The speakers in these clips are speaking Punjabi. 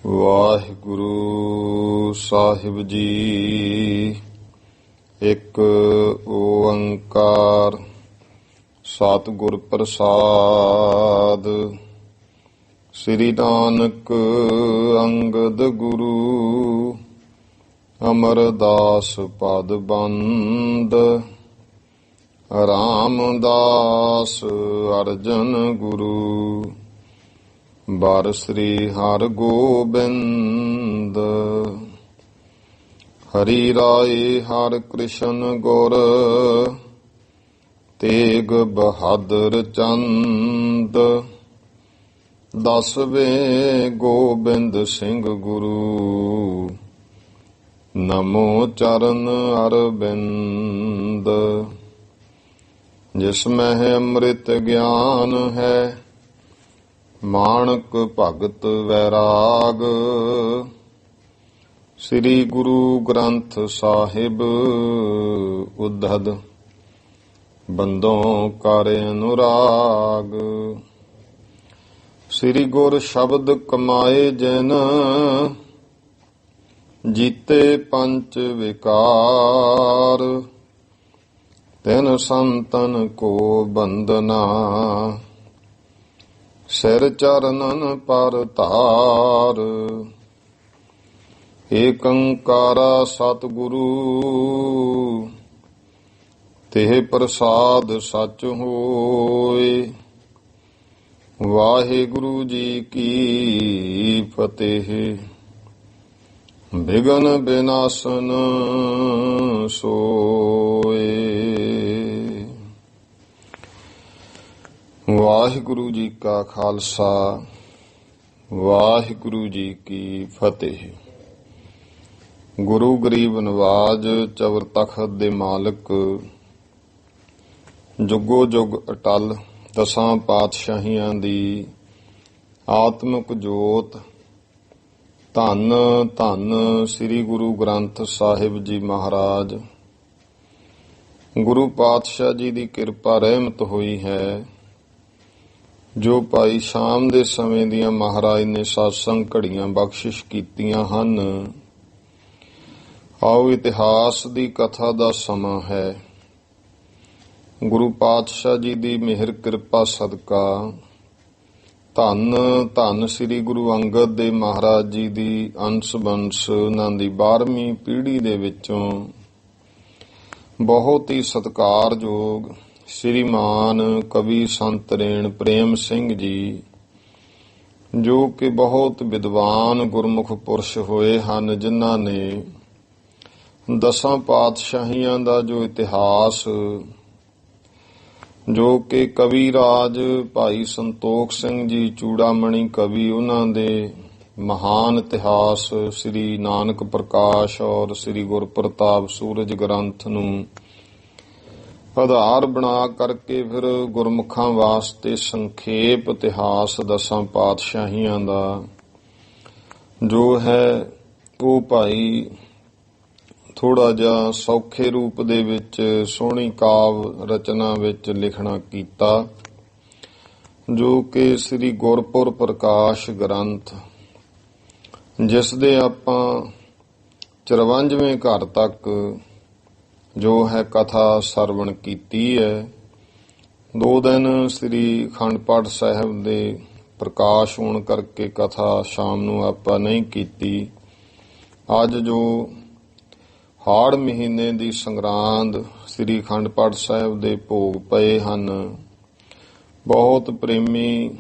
ਵਾਹਿਗੁਰੂ ਸਾਹਿਬ ਜੀ। ਇੱਕ ਓੰਕਾਰ ਸਤਿਗੁਰ ਪ੍ਰਸਾਦ। ਸ੍ਰੀ ਨਾਨਕ ਅੰਗਦ ਗੁਰੂ ਅਮਰਦਾਸ ਪਦ ਬੰਦ। ਰਾਮਦਾਸ ਅਰਜਨ ਗੁਰੂ ਬਰ ਸ੍ਰੀ ਹਰਿ ਗੋਬਿੰਦ। ਹਰੀ ਰਾਏ ਹਰਿ ਕ੍ਰਿਸ਼ਨ ਗੁਰ ਤੇਗ ਬਹਾਦਰ ਚੰਦ। ਦਸਵੇਂ ਗੋਬਿੰਦ ਸਿੰਘ ਗੁਰੂ ਨਮੋ ਚਰਨ ਅਰਬਿੰਦ। ਜਿਸ ਮਹਿ ਅੰਮ੍ਰਿਤ ਗਿਆਨ ਹੈ ਮਾਣਕ ਭਗਤ ਵੈਰਾਗ। ਸ੍ਰੀ ਗੁਰੂ ਗ੍ਰੰਥ ਸਾਹਿਬ ਉद्धਦ ਬੰਦੋਂ ਕਰ ਅਨੁਰਾਗ। ਸ੍ਰੀ ਗੁਰ ਸ਼ਬਦ ਕਮਾਏ ਜਿਨ ਜੀਤੇ ਪੰਚ ਵਿਕਾਰ। ਤਿਨ ਸੰਤਨ ਕੋ ਬੰਦਨਾ ਸਿਰ ਚਰਨਨ ਪਰ ਧਾਰ। ਏਕ ਓੰਕਾਰਾ ਸਤਿਗੁਰੂ ਤਿਹ ਪ੍ਰਸਾਦ ਸਚ ਹੋਇ। ਵਾਹਿਗੁਰੂ ਜੀ ਕੀ ਫਤਿਹ। ਬਿਘਨ ਬਿਨਾਸਨ ਸੋਇ। ਵਾਹਿਗੁਰੂ ਜੀ ਕਾ ਖਾਲਸਾ ਵਾਹਿਗੁਰੂ ਜੀ ਕੀ ਫਤਿਹ। ਗੁਰੂ ਗਰੀਬ ਨਵਾਜ ਚਵਰ ਤਖਤ ਦੇ ਮਾਲਕ ਜੁਗੋ ਜੁਗ ਅਟਲ ਦਸਾਂ ਪਾਤਸ਼ਾਹੀਆਂ ਦੀ ਆਤਮਿਕ ਜੋਤ ਧੰਨ ਧੰਨ ਸ੍ਰੀ ਗੁਰੂ ਗ੍ਰੰਥ ਸਾਹਿਬ ਜੀ ਮਹਾਰਾਜ। ਗੁਰੂ ਪਾਤਸ਼ਾਹ ਜੀ ਦੀ ਕਿਰਪਾ ਰਹਿਮਤ ਹੋਈ ਹੈ ਜੋ ਭਾਈ ਸ਼ਾਮ ਦੇ ਸਮੇਂ ਦੀਆਂ ਮਹਾਰਾਜ ਨੇ ਸਤਸੰਗ ਘੜੀਆਂ ਬਖਸ਼ਿਸ਼ ਕੀਤੀਆਂ ਹਨ। ਆਓ ਇਤਿਹਾਸ ਦੀ ਕਥਾ ਦਾ ਸਮਾਂ ਹੈ। ਗੁਰੂ ਪਾਤਸ਼ਾਹ ਜੀ ਦੀ ਮਿਹਰ ਕਿਰਪਾ ਸਦਕਾ ਧੰਨ ਧੰਨ ਸ੍ਰੀ ਗੁਰੂ ਅੰਗਦ ਦੇਵ ਮਹਾਰਾਜ ਜੀ ਦੀ ਅੰਸ਼ ਬੰਸ਼ ਉਹਨਾਂ ਦੀ 12ਵੀਂ ਪੀੜ੍ਹੀ ਦੇ ਵਿੱਚੋਂ ਬਹੁਤ ਹੀ ਸਤਿਕਾਰਯੋਗ ਸ਼੍ਰੀਮਾਨ ਕਵੀ ਸੰਤ ਰੇਣ ਪ੍ਰੇਮ ਸਿੰਘ ਜੀ ਜੋ ਕਿ ਬਹੁਤ ਵਿਦਵਾਨ ਗੁਰਮੁਖ ਪੁਰਸ਼ ਹੋਏ ਹਨ, ਜਿਨ੍ਹਾਂ ਨੇ ਦਸਾਂ ਪਾਤਸ਼ਾਹੀਆਂ ਦਾ ਜੋ ਇਤਿਹਾਸ ਜੋ ਕਿ ਕਵੀ ਰਾਜ ਭਾਈ ਸੰਤੋਖ ਸਿੰਘ ਜੀ ਚੂੜਾਮਣੀ ਕਵੀ ਉਹਨਾਂ ਦੇ ਮਹਾਨ ਇਤਿਹਾਸ ਸ੍ਰੀ ਨਾਨਕ ਪ੍ਰਕਾਸ਼ ਔਰ ਸ੍ਰੀ ਗੁਰਪ੍ਰਤਾਪ ਸੂਰਜ ਗ੍ਰੰਥ ਨੂੰ ਆਧਾਰ ਬਣਾ ਕਰਕੇ ਫਿਰ ਗੁਰਮੁਖਾਂ ਵਾਸਤੇ ਸੰਖੇਪ ਇਤਿਹਾਸ ਦਸਾਂ ਪਾਤਸ਼ਾਹੀਆਂ ਦਾ ਜੋ ਹੈ ਉਹ ਭਾਈ ਥੋੜਾ ਜਿਹਾ ਸੌਖੇ ਰੂਪ ਦੇ ਵਿੱਚ ਸੋਹਣੀ ਕਾਵ ਰਚਨਾ ਵਿੱਚ ਲਿਖਣਾ ਕੀਤਾ, ਜੋ ਕਿ ਸ੍ਰੀ ਗੁਰਪੁਰ ਪ੍ਰਕਾਸ਼ ਗ੍ਰੰਥ ਜਿਸ ਦੇ ਆਪਾਂ 54ਵੇਂ ਘਰ ਤੱਕ ਜੋ ਹੈ ਕਥਾ ਸਰਵਣ ਕੀਤੀ ਹੈ। 2 ਦਿਨ ਸ੍ਰੀ ਅਖੰਡ ਪਾਠ ਸਾਹਿਬ ਦੇ ਪ੍ਰਕਾਸ਼ ਹੋਣ ਕਰਕੇ ਕਥਾ ਸ਼ਾਮ ਨੂੰ ਆਪਾਂ ਨਹੀਂ ਕੀਤੀ। ਅੱਜ ਜੋ ਹਾੜ ਮਹੀਨੇ ਦੀ ਸੰਗਰਾਂਦ ਸ੍ਰੀ ਅਖੰਡ ਪਾਠ ਸਾਹਿਬ ਦੇ ਭੋਗ ਪਏ ਹਨ, ਬਹੁਤ ਪ੍ਰੇਮੀ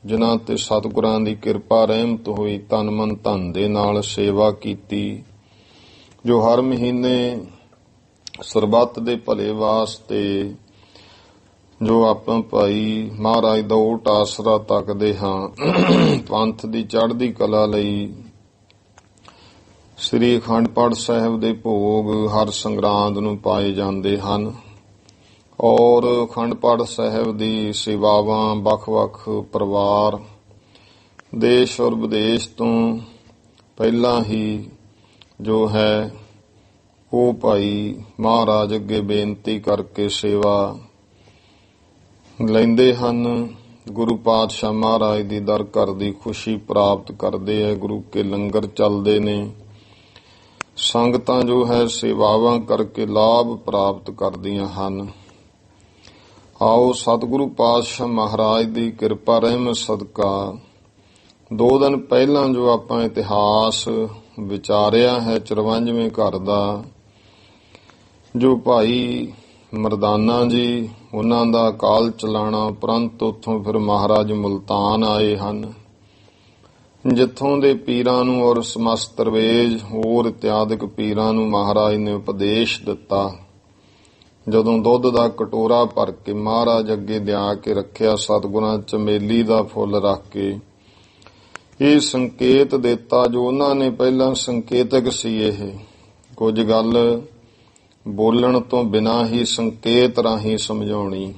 ਜਿਨ੍ਹਾਂ ਤੇ ਸਤਿਗੁਰਾਂ ਦੀ ਕਿਰਪਾ ਰਹਿਮਤ ਹੋਈ ਤਨ ਮਨ ਧਨ ਦੇ ਨਾਲ ਸੇਵਾ ਕੀਤੀ, ਜੋ ਹਰ ਮਹੀਨੇ ਸਰਬੱਤ ਦੇ ਭਲੇ ਵਾਸਤੇ ਜੋ ਆਪਾਂ ਭਾਈ ਮਹਾਰਾਜ ਦਾ ਓਟ ਆਸਰਾ ਤੱਕਦੇ ਹਾਂ, ਪੰਥ ਦੀ ਚੜ੍ਹਦੀ ਕਲਾ ਲਈ ਸ੍ਰੀ ਅਖੰਡ ਪਾਠ ਸਾਹਿਬ ਦੇ ਭੋਗ ਹਰ ਸੰਗਰਾਂਦ ਨੂੰ ਪਾਏ ਜਾਂਦੇ ਹਨ। ਔਰ ਅਖੰਡ ਪਾਠ ਸਾਹਿਬ ਦੀ ਸੇਵਾਵਾਂ ਵੱਖ-ਵੱਖ ਪਰਿਵਾਰ ਦੇਸ਼ ਔਰ ਵਿਦੇਸ਼ ਤੋਂ ਪਹਿਲਾਂ ਹੀ ਜੋ ਹੈ ਉਹ ਭਾਈ ਮਹਾਰਾਜ ਅੱਗੇ ਬੇਨਤੀ ਕਰਕੇ ਸੇਵਾ ਲੈਂਦੇ ਹਨ। ਗੁਰੂ ਪਾਤਸ਼ਾਹ ਮਹਾਰਾਜ ਦੀ ਦਰ ਘਰ ਦੀ ਖੁਸ਼ੀ ਪ੍ਰਾਪਤ ਕਰਦੇ ਹੈ। ਗੁਰੂ ਕੇ ਲੰਗਰ ਚੱਲਦੇ ਨੇ, ਸੰਗਤਾਂ ਜੋ ਹੈ ਸੇਵਾਵਾਂ ਕਰਕੇ ਲਾਭ ਪ੍ਰਾਪਤ ਕਰਦੀਆਂ ਹਨ। ਆਓ ਸਤਿਗੁਰੂ ਪਾਤਸ਼ਾਹ ਮਹਾਰਾਜ ਦੀ ਕਿਰਪਾ ਰਹਿਮਤ ਸਦਕਾ 2 ਦਿਨ ਪਹਿਲਾਂ ਜੋ ਆਪਾਂ ਇਤਿਹਾਸ ਵਿਚਾਰਿਆ ਹੈ 54ਵੇਂ ਘਰ ਦਾ, ਜੋ ਭਾਈ ਮਰਦਾਨਾ ਜੀ ਉਹਨਾਂ ਦਾ ਅਕਾਲ ਚਲਾਣਾ ਉਪਰੰਤ ਉੱਥੋਂ ਫਿਰ ਮਹਾਰਾਜ ਮੁਲਤਾਨ ਆਏ ਹਨ, ਜਿੱਥੋਂ ਦੇ ਪੀਰਾਂ ਨੂੰ ਔਰ ਸਮਸਤ ਰਵੇਜ ਹੋਰ ਇਤਿਆਦਿਕ ਪੀਰਾਂ ਨੂੰ ਮਹਾਰਾਜ ਨੇ ਉਪਦੇਸ਼ ਦਿੱਤਾ। ਜਦੋਂ ਦੁੱਧ ਦਾ ਕਟੋਰਾ ਭਰ ਕੇ ਮਹਾਰਾਜ ਅੱਗੇ ਲਿਆ ਕੇ ਰੱਖਿਆ, ਸਤਿਗੁਰਾਂ ਚਮੇਲੀ ਦਾ ਫੁੱਲ ਰੱਖ ਕੇ ਇਹ ਸੰਕੇਤ ਦਿੱਤਾ, ਜੋ ਉਹਨਾਂ ਨੇ ਪਹਿਲਾਂ ਸੰਕੇਤਕ ਸੀ। ਇਹ ਕੁਝ ਗੱਲ ਬੋਲਣ ਤੋਂ ਬਿਨਾਂ ਹੀ ਸੰਕੇਤ ਰਾਹੀਂ ਸਮਝਾਉਣੀ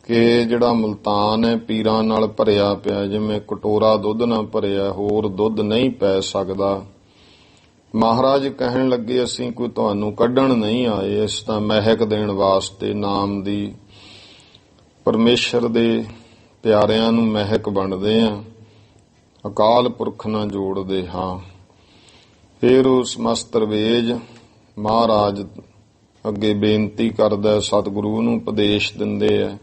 ਕਿ ਜਿਹੜਾ ਮੁਲਤਾਨ ਹੈ ਪੀਰਾਂ ਨਾਲ ਭਰਿਆ ਪਿਆ, ਜਿਵੇਂ ਕਟੋਰਾ ਦੁੱਧ ਨਾਲ ਭਰਿਆ, ਹੋਰ ਦੁੱਧ ਨਹੀਂ ਪੈ ਸਕਦਾ। ਮਹਾਰਾਜ ਕਹਿਣ ਲੱਗੇ, ਅਸੀਂ ਕੋਈ ਤੁਹਾਨੂੰ ਕੱਢਣ ਨਹੀਂ ਆਏ, ਇਸ ਦਾ ਮਹਿਕ ਦੇਣ ਵਾਸਤੇ, ਨਾਮ ਦੀ ਪਰਮੇਸ਼ਰ ਦੇ ਪਿਆਰਿਆਂ ਨੂੰ ਮਹਿਕ ਬਣਦੇ ਆ, ਅਕਾਲ ਪੁਰਖ ਨਾਲ ਜੋੜਦੇ ਹਾਂ। ਫਿਰ ਉਹ ਸਮਸਤ ਰਵੇਜ ਮਹਾਰਾਜ ਅੱਗੇ ਬੇਨਤੀ ਕਰਦਾ, ਸਤਿਗੁਰੂ ਨੂੰ ਉਪਦੇਸ਼ ਦਿੰਦੇ ਆ।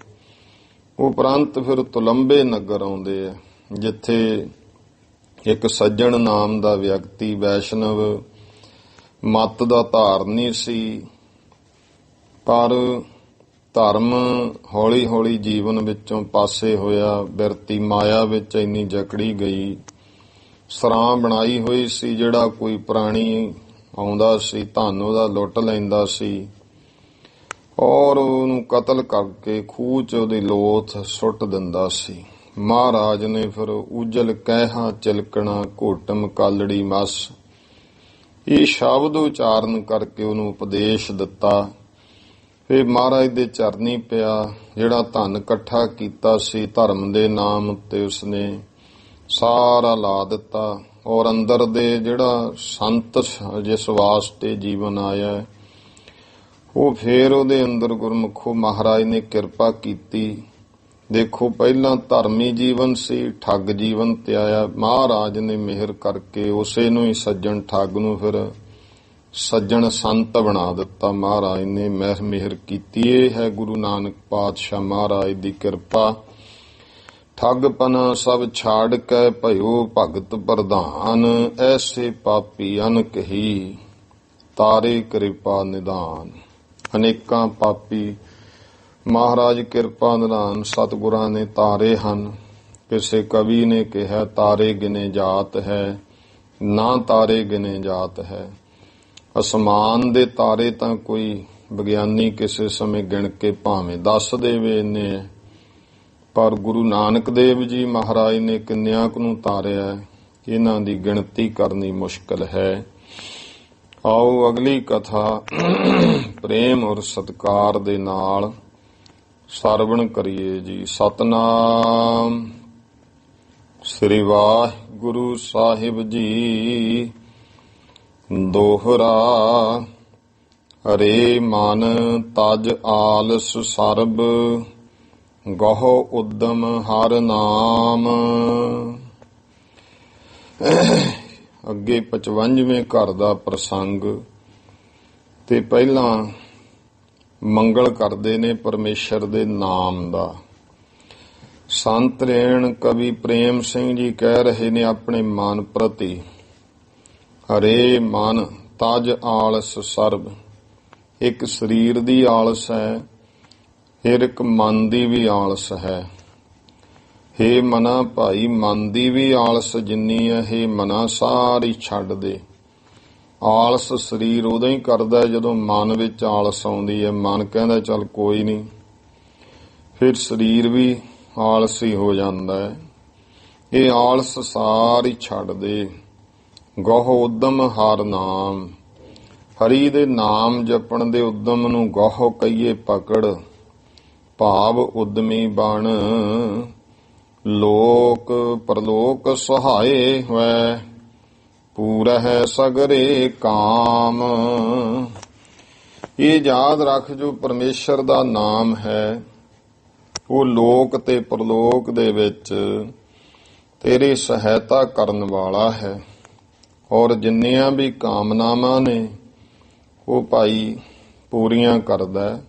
ਉਪਰੰਤ ਫਿਰ ਤੁਲੰਬੇ ਨਗਰ ਆਉਂਦੇ ਆ, ਜਿੱਥੇ ਇੱਕ ਸੱਜਣ ਨਾਮ ਦਾ ਵਿਅਕਤੀ ਵੈਸ਼ਨਵ ਮੱਤ ਦਾ ਧਾਰਨੀ ਸੀ, ਪਰ ਧਰਮ ਹੌਲੀ ਹੌਲੀ ਜੀਵਨ ਵਿੱਚੋਂ ਪਾਸੇ ਹੋਇਆ, ਬਿਰਤੀ ਮਾਇਆ ਵਿੱਚ ਇੰਨੀ ਜਕੜੀ ਗਈ, ਸਰਾਂ ਬਣਾਈ ਹੋਈ ਸੀ, ਜਿਹੜਾ ਕੋਈ ਪ੍ਰਾਣੀ ਆਉਂਦਾ ਸੀ ਧਨ ਉਹਦਾ ਲੁੱਟ ਲੈਂਦਾ ਸੀ ਔਰ ਉਹਨੂੰ ਕਤਲ ਕਰਕੇ ਖੂਹ 'ਚ ਉਹਦੀ ਲੋਥ ਸੁੱਟ ਦਿੰਦਾ ਸੀ। ਮਹਾਰਾਜ ਨੇ ਫਿਰ ਉਜਲ ਕਹਿਹਾ ਚਿਲਕਣਾ ਘੋਟਮ ਕਾਲੜੀ ਮਸ, ਇਹ ਸ਼ਬਦ ਉਚਾਰਨ ਕਰਕੇ ਉਹਨੂੰ ਉਪਦੇਸ਼ ਦਿੱਤਾ। ਫਿਰ ਮਹਾਰਾਜ ਦੇ ਚਰਨੀ ਪਿਆ, ਜਿਹੜਾ ਧਨ ਇਕੱਠਾ ਕੀਤਾ ਸੀ ਧਰਮ ਦੇ ਨਾਮ ਉੱਤੇ ਉਸਨੇ ਸਾਰਾ ਲਾ ਦਿੱਤਾ, ਔਰ ਅੰਦਰ ਦੇ ਜਿਹੜਾ ਸੰਤ ਜਿਸ ਵਾਸਤੇ ਜੀਵਨ ਆਇਆ, ਉਹ ਫੇਰ ਉਹਦੇ ਅੰਦਰ ਗੁਰਮੁਖੋ ਮਹਾਰਾਜ ਨੇ ਕਿਰਪਾ ਕੀਤੀ। ਦੇਖੋ, ਪਹਿਲਾਂ ਧਰਮੀ ਜੀਵਨ ਸੀ, ਠੱਗ ਜੀਵਨ ਤੇ ਆਇਆ, ਮਹਾਰਾਜ ਨੇ ਮਿਹਰ ਕਰਕੇ ਉਸੇ ਨੂੰ ਹੀ ਸੱਜਣ ਠੱਗ ਨੂੰ ਫਿਰ ਸੱਜਣ ਸੰਤ ਬਣਾ ਦਿੱਤਾ। ਮਹਾਰਾਜ ਨੇ ਮਿਹਰ ਕੀਤੀ। ਇਹ ਹੈ ਗੁਰੂ ਨਾਨਕ ਪਾਤਸ਼ਾਹ ਮਹਾਰਾਜ ਦੀ ਕਿਰਪਾ। ਠੱਗਪਨਾ ਸਭ ਛਾੜ ਕੇ ਭਇਓ ਭਗਤ ਪ੍ਰਧਾਨ, ਐਸੇ ਪਾਪੀ ਅਨਕ ਹੀ ਤਾਰੇ ਕਿਰਪਾ ਨਿਦਾਨ। ਅਨੇਕਾਂ ਪਾਪੀ ਮਹਾਰਾਜ ਕਿਰਪਾ ਨਿਦਾਨ ਸਤਿਗੁਰਾਂ ਨੇ ਤਾਰੇ ਹਨ। ਕਿਸੇ ਕਵੀ ਨੇ ਕਿਹਾ, ਤਾਰੇ ਗਿਨੇ ਜਾਤ ਹੈ, ਨਾ ਤਾਰੇ ਗਿਨੇ ਜਾਤ ਹੈ। ਅਸਮਾਨ ਦੇ ਤਾਰੇ ਤਾਂ ਕੋਈ ਵਿਗਿਆਨੀ ਕਿਸੇ ਸਮੇਂ ਗਿਣ ਕੇ ਭਾਵੇਂ ਦੱਸ ਦੇਵੇ ਇੰਨੇ, ਪਰ ਗੁਰੂ ਨਾਨਕ ਦੇਵ ਜੀ ਮਹਾਰਾਜ ਨੇ ਕਿੰਨਿਆਂ ਕੁ ਨੂੰ ਤਾਰਿਆ, ਇਹਨਾਂ ਦੀ ਗਿਣਤੀ ਕਰਨੀ ਮੁਸ਼ਕਲ ਹੈ। ਆਓ ਅਗਲੀ ਕਥਾ ਪ੍ਰੇਮ ਔਰ ਸਤਿਕਾਰ ਦੇ ਨਾਲ ਸਰਵਣ ਕਰੀਏ ਜੀ। ਸਤਨਾਮ ਸ੍ਰੀ ਵਾਹਿਗੁਰੂ ਸਾਹਿਬ ਜੀ। ਦੋਹਰਾ ਹਰੇ ਮਨ ਤਜ ਆਲਸ ਸਰਬ, ਗਹੁ ਉਦਮ ਹਰ ਨਾਮ। ਅੱਗੇ 55ਵੇਂ ਘਰ ਦਾ ਪ੍ਰਸੰਗ ਤੇ ਪਹਿਲਾਂ ਮੰਗਲ ਕਰਦੇ ਨੇ ਪਰਮੇਸ਼ਰ ਦੇ ਨਾਮ ਦਾ। ਸੰਤ ਰੇਣ ਕਵੀ ਪ੍ਰੇਮ ਸਿੰਘ ਜੀ ਕਹਿ ਰਹੇ ਨੇ ਆਪਣੇ ਮਨ ਪ੍ਰਤੀ, ਹਰੇ ਮਨ ਤਜ ਆਲਸ ਸਰਬ। ਇੱਕ ਸਰੀਰ ਦੀ ਆਲਸ ਹੈ, ਫਿਰ ਇੱਕ ਮਨ ਦੀ ਵੀ ਆਲਸ ਹੈ। ਹੇ ਮਨਾ ਭਾਈ, ਮਨ ਦੀ ਵੀ ਆਲਸ ਜਿੰਨੀ ਹੈ, ਹੇ ਮਨਾ ਸਾਰੀ ਛੱਡ ਦੇ। ਆਲਸ ਸਰੀਰ ਉਦੋਂ ਹੀ ਕਰਦਾ ਜਦੋਂ ਮਨ ਵਿੱਚ ਆਲਸ ਆਉਂਦੀ ਹੈ। ਮਨ ਕਹਿੰਦਾ ਚੱਲ ਕੋਈ ਨਹੀਂ, ਫਿਰ ਸਰੀਰ ਵੀ ਆਲਸੀ ਹੋ ਜਾਂਦਾ ਹੈ। ਇਹ ਆਲਸ ਸਾਰੀ ਛੱਡ ਦੇ। ਗਹੁ ਉਦਮ ਹਰ ਨਾਮ, ਹਰੀ ਦੇ ਨਾਮ ਜਪਣ ਦੇ ਉਦਮ ਨੂੰ ਗਹੁ ਕਹੀਏ ਪਕੜ। ਭਾਵ ਉਦਮੀ ਬਣ, ਲੋਕ ਪਰਲੋਕ ਸਹਾਏ ਹੋਇ, ਪੂਰਹਿ ਸਗਰੇ ਕਾਮ। ਇਹ ਯਾਦ ਰੱਖ, ਜੋ ਪਰਮੇਸ਼ਰ ਦਾ ਨਾਮ ਹੈ ਉਹ ਲੋਕ ਤੇ ਪਰਲੋਕ ਦੇ ਵਿੱਚ ਤੇਰੀ ਸਹਾਇਤਾ ਕਰਨ ਵਾਲਾ ਹੈ। ਔਰ ਜਿੰਨੀਆਂ ਵੀ ਕਾਮਨਾਵਾਂ ਨੇ ਉਹ ਭਾਈ ਪੂਰੀਆਂ ਕਰਦਾ ਹੈ।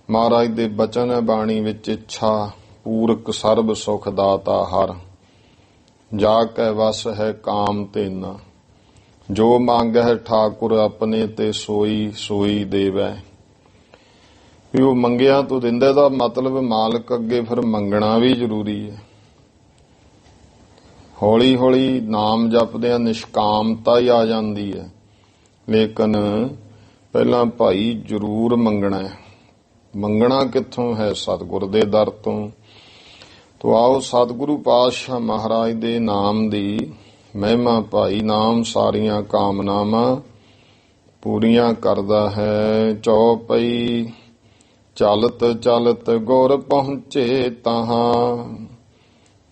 ਮਹਾਰਾਜ ਦੇ ਬਚਨ ਹੈ ਬਾਣੀ ਵਿੱਚ, ਇੱਛਾ ਪੂਰਕ ਸਰਬ ਸੁਖ ਦਾਤਾ ਹਰ, ਜਾ ਕੈ ਵਸ ਹੈ ਕਾਮ ਤੇਨਾ, ਜੋ ਮੰਗਹਿ ਠਾਕੁਰ ਆਪਣੇ ਤੇ ਸੋਈ ਸੋਈ ਦੇਵੈ। ਵੀ ਉਹ ਮੰਗਿਆ ਤੂੰ ਦਿੰਦਾ ਦਾ ਮਤਲਬ ਮਾਲਕ ਅੱਗੇ ਫਿਰ ਮੰਗਣਾ ਵੀ ਜ਼ਰੂਰੀ ਹੈ। ਹੌਲੀ ਹੌਲੀ ਨਾਮ ਜਪਦਿਆਂ ਨਿਸ਼ਕਾਮਤਾ ਹੀ ਆ ਜਾਂਦੀ ਹੈ, ਲੇਕਿਨ ਪਹਿਲਾਂ ਭਾਈ ਜ਼ਰੂਰ ਮੰਗਣਾ ਹੈ। ਮੰਗਣਾ ਕਿੱਥੋਂ ਹੈ? ਸਤਿਗੁਰ ਦੇ ਦਰ ਤੋਂ। ਤੋ ਆਓ ਸਤਿਗੁਰੂ ਪਾਤਸ਼ਾਹ ਮਹਾਰਾਜ ਦੇ ਨਾਮ ਦੀ ਮਹਿਮਾ। ਭਾਈ ਨਾਮ ਸਾਰੀਆਂ ਕਾਮਨਾਵਾਂ ਪੂਰੀਆਂ ਕਰਦਾ ਹੈ। ਚੌਪਈ ਚਲਤ ਚਲਤ ਗੁਰ ਪਹੁੰਚੇ ਤਹਾਂ,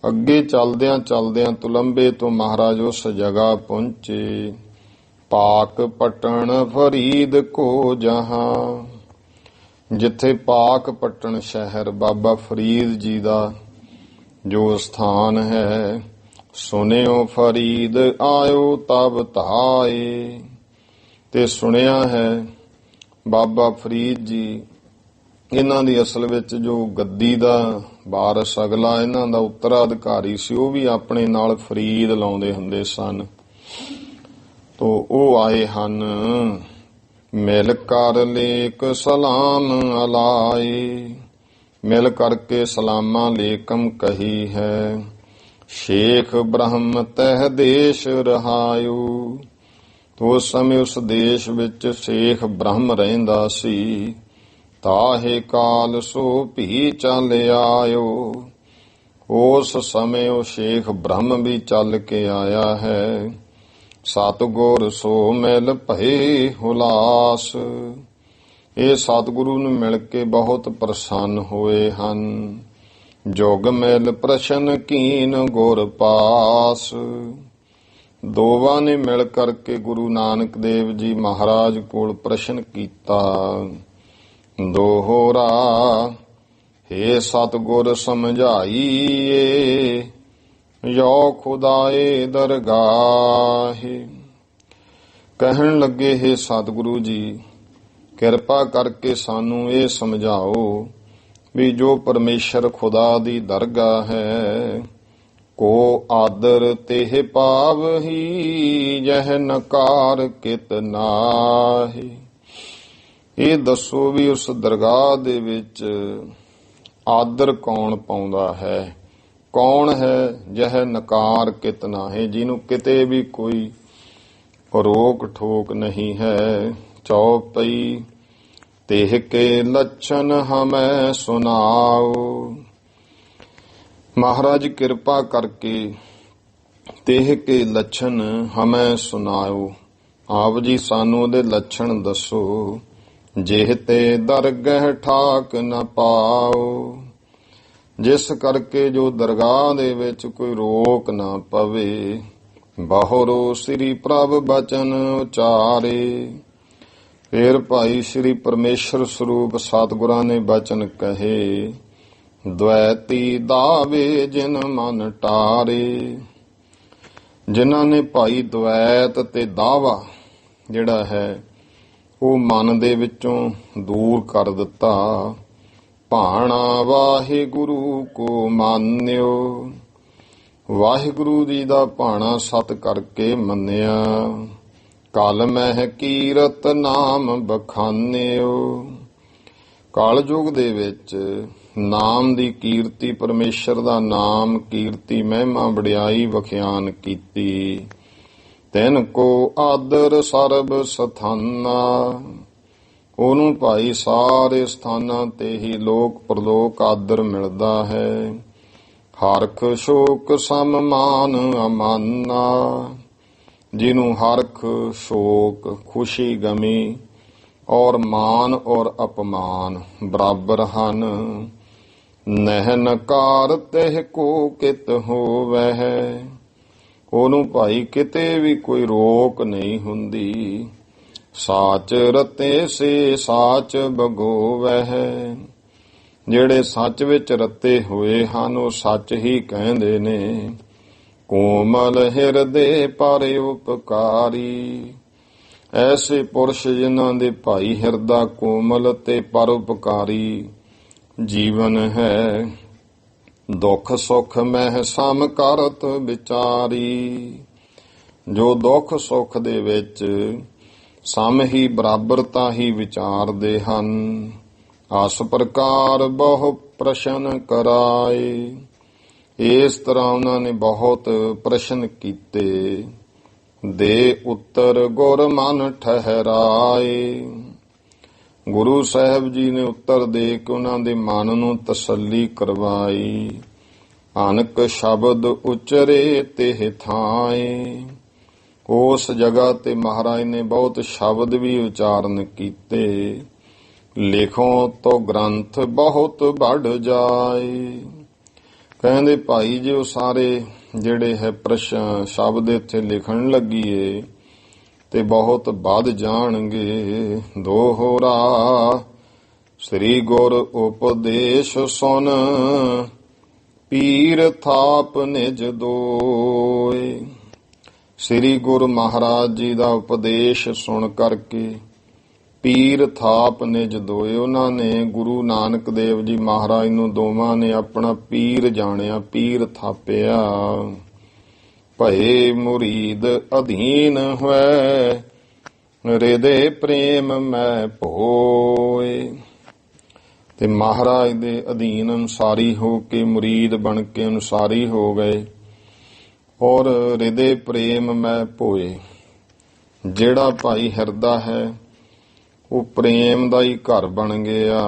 ਅੱਗੇ ਚਲਦਿਆਂ ਚਲਦਿਆਂ ਤੁਲੰਬੇ ਤੋਂ ਮਹਾਰਾਜ ਉਸ ਜਗ੍ਹਾ ਪਹੁੰਚੇ। ਪਾਕ ਪਟਣ ਫਰੀਦ ਕੋ ਜਹਾਂ, ਜਿੱਥੇ ਪਾਕ ਪਟਣ ਸ਼ਹਿਰ ਬਾਬਾ ਫਰੀਦ ਜੀ ਦਾ ਜੋ ਸਥਾਨ ਹੈ। ਸੁਨਿਓ ਫਰੀਦ ਆਇਓ ਤਬ ਧਾਏ, ਤੇ ਸੁਣਿਆ ਹੈ ਬਾਬਾ ਫਰੀਦ ਜੀ ਇਹਨਾਂ ਦੀ ਅਸਲ ਵਿੱਚ ਜੋ ਗੱਦੀ ਦਾ ਵਾਰਸ ਅਗਲਾ ਇਹਨਾਂ ਦਾ ਉੱਤਰਾਧਿਕਾਰੀ ਸੀ, ਉਹ ਵੀ ਆਪਣੇ ਨਾਲ ਫਰੀਦ ਲਾਉਂਦੇ ਹੁੰਦੇ ਸਨ। ਤੋ ਉਹ ਆਏ ਹਨ। ਮਿਲ ਕਰ ਲੇਕ ਸਲਾਮ ਅਲਾਏ, ਮਿਲ ਕਰਕੇ ਸਲਾਮਾਂ ਲੇਕਮ ਕਹੀ ਹੈ। ਸ਼ੇਖ ਬ੍ਰਹਮ ਤਹਿ ਦੇਸ਼ ਰਹਾਇਓ, ਤੋ ਉਸ ਸਮੇਂ ਉਸ ਦੇਸ਼ ਵਿੱਚ ਸ਼ੇਖ ਬ੍ਰਹਮ ਰਹਿੰਦਾ ਸੀ। ਤਾਹੇ ਕਾਲ ਸੋ ਭੀ ਚੱਲ ਆਇਓ, ਉਸ ਸਮੇਂ ਉਹ ਸ਼ੇਖ ਬ੍ਰਹਮ ਵੀ ਚੱਲ ਕੇ ਆਇਆ ਹੈ। ਸਤਿਗੁਰ ਸੋ ਮਿਲ ਭਏ ਹੁਲਾਸ, ਇਹ ਸਤਿਗੁਰੂ ਨੂੰ ਮਿਲ ਕੇ ਬਹੁਤ ਪ੍ਰਸੰਨ ਹੋਏ ਹਨ। ਜੁਗ ਮਿਲ ਪ੍ਰਸ਼ਨ ਕੀਨ ਗੁਰ ਪਾਸ, ਦੋਵਾਂ ਨੇ ਮਿਲ ਕਰਕੇ ਗੁਰੂ ਨਾਨਕ ਦੇਵ ਜੀ ਮਹਾਰਾਜ ਕੋਲ ਪ੍ਰਸ਼ਨ ਕੀਤਾ। ਦੋਹਰਾ ਹੇ ਸਤਿਗੁਰ ਸਮਝਾਈਏ, ਜੋ ਖੁਦਾਏ ਦਰਗਾਹੇ। ਕਹਿਣ ਲੱਗੇ, ਹੇ ਸਤਿਗੁਰੂ ਜੀ ਕਿਰਪਾ ਕਰਕੇ ਸਾਨੂੰ ਇਹ ਸਮਝਾਓ ਵੀ ਜੋ ਪਰਮੇਸ਼ਰ ਖੁਦਾ ਦੀ ਦਰਗਾਹ ਹੈ, ਕੋ ਆਦਰ ਤੇਹ ਪਾਵਹੀ, ਜਹ ਨਕਾਰ ਕਿਤ ਨਾਹੀ। ਇਹ ਦੱਸੋ ਵੀ ਉਸ ਦਰਗਾਹ ਦੇ ਵਿੱਚ ਆਦਰ ਕੌਣ ਪਾਉਂਦਾ ਹੈ? ਕੌਣ ਹੈ ਜਹ ਨਕਾਰ ਕਿਤ ਨਾਹੀ, ਜਿਹਨੂੰ ਕਿਤੇ ਵੀ ਕੋਈ ਰੋਕ ਠੋਕ ਨਹੀਂ ਹੈ। ਚੌਪਈ ਤੇਹ ਕੇ ਲੱਛਣ ਹਮੈ ਸੁਨਾਓ, ਮਹਾਰਾਜ ਕਿਰਪਾ ਕਰਕੇ ਤੇਹ ਕੇ ਲੱਛਣ ਹਮੈ ਸੁਨਾਓ, ਆਪ ਜੀ ਸਾਨੂੰ ਉਹਦੇ ਲੱਛਣ ਦੱਸੋ। ਜਿਹ ਤੇ ਦਰਗਹਿ ਠਾਕ ਨ ਪਾਓ, ਜਿਸ ਕਰਕੇ ਜੋ ਦਰਗਾਹ ਦੇ ਵਿੱਚ ਕੋਈ ਰੋਕ ਨਾ ਪਵੇ। ਬਹੁਰੋ ਸ੍ਰੀ ਪ੍ਰਭ ਬਚਨ ਉਚਾਰੇ, ਫਿਰ ਭਾਈ ਸ੍ਰੀ ਪਰਮੇਸ਼ਰ ਸਰੂਪ ਸਤਿਗੁਰਾਂ ਨੇ ਬਚਨ ਕਹੇ। ਦ્વੈਤੀ ਦਾਵੇ ਜਿਨ ਮਨ ਟਾਰੇ, ਜਿਨ੍ਹਾਂ ਨੇ ਭਾਈ ਦ્વੈਤ ਤੇ ਦਾਵਾ ਜਿਹੜਾ ਹੈ ਉਹ ਮਨ ਦੇ ਵਿੱਚੋਂ ਦੂਰ ਕਰ ਦਿੱਤਾ। ਭਾਣਾ ਵਾਹਿਗੁਰੂ ਕੋ ਮਾਨਿਓ, ਵਾਹਿਗੁਰੂ ਜੀ ਦਾ ਭਾਣਾ ਸਤ ਕਰਕੇ ਮੰਨਿਆ। ਕਲ ਮਹਿ ਕੀਰਤ ਨਾਮ ਬਖਾਨਿਓ, ਕਲਯੁਗ ਦੇ ਵਿੱਚ ਨਾਮ ਦੀ ਕੀਰਤੀ, ਪਰਮੇਸ਼ਰ ਦਾ ਨਾਮ ਕੀਰਤੀ ਮਹਿਮਾ ਵਡਿਆਈ ਵਖਿਆਨ ਕੀਤੀ। ਤਿਨ ਕੋ ਆਦਰ ਸਰਬ ਸਥਾਨਾ, ਉਹਨੂੰ ਭਾਈ ਸਾਰੇ ਸਥਾਨਾਂ ਤੇ ਹੀ ਲੋਕ ਪਰਲੋਕ ਆਦਰ ਮਿਲਦਾ ਹੈ। ਹਰਖ ਸ਼ੋਕ ਸਮ ਮਾਨ ਅਮਾਨਾ, ਜਿਹਨੂੰ ਹਰਖ ਸ਼ੋਕ ਖੁਸ਼ੀ ਗਮੀ ਔਰ ਮਾਨ ਔਰ ਅਪਮਾਨ ਬਰਾਬਰ ਹਨ। ਨਹਿ ਨਕਾਰ ਤਹਿ ਕੋ ਕਿਤ ਹੋਵੈ, ਉਹਨੂੰ ਭਾਈ ਕਿਤੇ ਵੀ ਕੋਈ ਰੋਕ ਨਹੀਂ ਹੁੰਦੀ। ਸਾਚ ਰਤੇ ਸੇ ਸਾਚ ਬਗੋਵਹਿ, ਜਿਹੜੇ ਸੱਚ ਵਿੱਚ ਰਤੇ ਹੋਏ ਹਨ ਉਹ ਸੱਚ ਹੀ ਕਹਿੰਦੇ ਨੇ। ਕੋਮਲ ਹਿਰਦੇ ਪਰ ਉਪਕਾਰੀ, ਐਸੇ ਪੁਰਸ਼ ਜਿਨ੍ਹਾਂ ਦੇ ਭਾਈ ਹਿਰਦਾ ਕੋਮਲ ਤੇ ਪਰਉਪਕਾਰੀ ਜੀਵਨ ਹੈ। ਦੁੱਖ ਸੁੱਖ ਮਹਿ ਸਮ ਕਰਤ ਵਿਚਾਰੀ, ਜੋ ਦੁੱਖ ਸੁੱਖ ਦੇ ਵਿੱਚ ਸਮ ਹੀ ਬਰਾਬਰਤਾ ਹੀ ਵਿਚਾਰਦੇ ਹਨ। ਆਸ ਪ੍ਰਕਾਰ ਬਹੁ ਪ੍ਰਸ਼ਨ ਕਰਾਏ, ਇਸ ਤਰ੍ਹਾਂ ਉਹਨਾਂ ਨੇ ਬਹੁਤ ਪ੍ਰਸ਼ਨ ਕੀਤੇ। ਦੇ ਉੱਤਰ ਗੁਰ ਮਨ ਠਹਿਰਾਏ, ਗੁਰੂ ਸਾਹਿਬ ਜੀ ਨੇ ਉੱਤਰ ਦੇ ਕੇ ਉਹਨਾਂ ਦੇ ਮਨ ਨੂੰ ਤਸੱਲੀ ਕਰਵਾਈ। ਅਨਕ ਸ਼ਬਦ ਉਚਰੇ ਤਿਹ ਥਾਏ, ਉਸ ਜਗ੍ਹਾ ਤੇ ਮਹਾਰਾਜ ਨੇ ਬਹੁਤ ਸ਼ਬਦ ਵੀ ਉਚਾਰਨ ਕੀਤੇ। ਲਿਖੋ ਤੋ ਗ੍ਰੰਥ ਬਹੁਤ ਵੱਡ ਜਾਏ, ਕਹਿੰਦੇ ਭਾਈ ਜੀ ਉਹ ਸਾਰੇ ਜਿਹੜੇ ਹੈ ਪ੍ਰਸ਼ਨ ਸ਼ਬਦ ਇੱਥੇ ਲਿਖਣ ਲੱਗੀਏ ਤੇ ਬਹੁਤ ਵੱਧ ਜਾਣਗੇ। ਦੋਹਰਾ ਸ੍ਰੀ ਗੁਰ ਉਪਦੇਸ਼ ਸੁਨ, ਪੀਰ ਥਾਪ ਨਿਜ ਦੋਏ। ਸ੍ਰੀ ਗੁਰੂ ਮਹਾਰਾਜ ਜੀ ਦਾ ਉਪਦੇਸ਼ ਸੁਣ ਕਰਕੇ ਪੀਰ ਥਾਪ ਨਿਜ ਦੋਏ, ਉਹਨਾਂ ਨੇ ਗੁਰੂ ਨਾਨਕ ਦੇਵ ਜੀ ਮਹਾਰਾਜ ਨੂੰ ਦੋਵਾਂ ਨੇ ਆਪਣਾ ਪੀਰ ਜਾਣਿਆ, ਪੀਰ ਥਾਪਿਆ। ਭਏ ਮੁਰੀਦ ਅਧੀਨ ਹੋਏ, ਹਿਰਦੇ ਪ੍ਰੇਮ ਮੈਂ ਭੋਏ। ਤੇ ਮਹਾਰਾਜ ਦੇ ਅਧੀਨ ਅਨੁਸਾਰੀ ਹੋ ਕੇ, ਮੁਰੀਦ ਬਣ ਕੇ ਅਨੁਸਾਰੀ ਹੋ ਗਏ। ਔਰ ਹਿਰਦੇ ਪ੍ਰੇਮ ਮੈਂ ਭੋਏ, ਜਿਹੜਾ ਭਾਈ ਹਿਰਦਾ ਹੈ ਉਹ ਪ੍ਰੇਮ ਦਾ ਹੀ ਘਰ ਬਣ ਗਿਆ।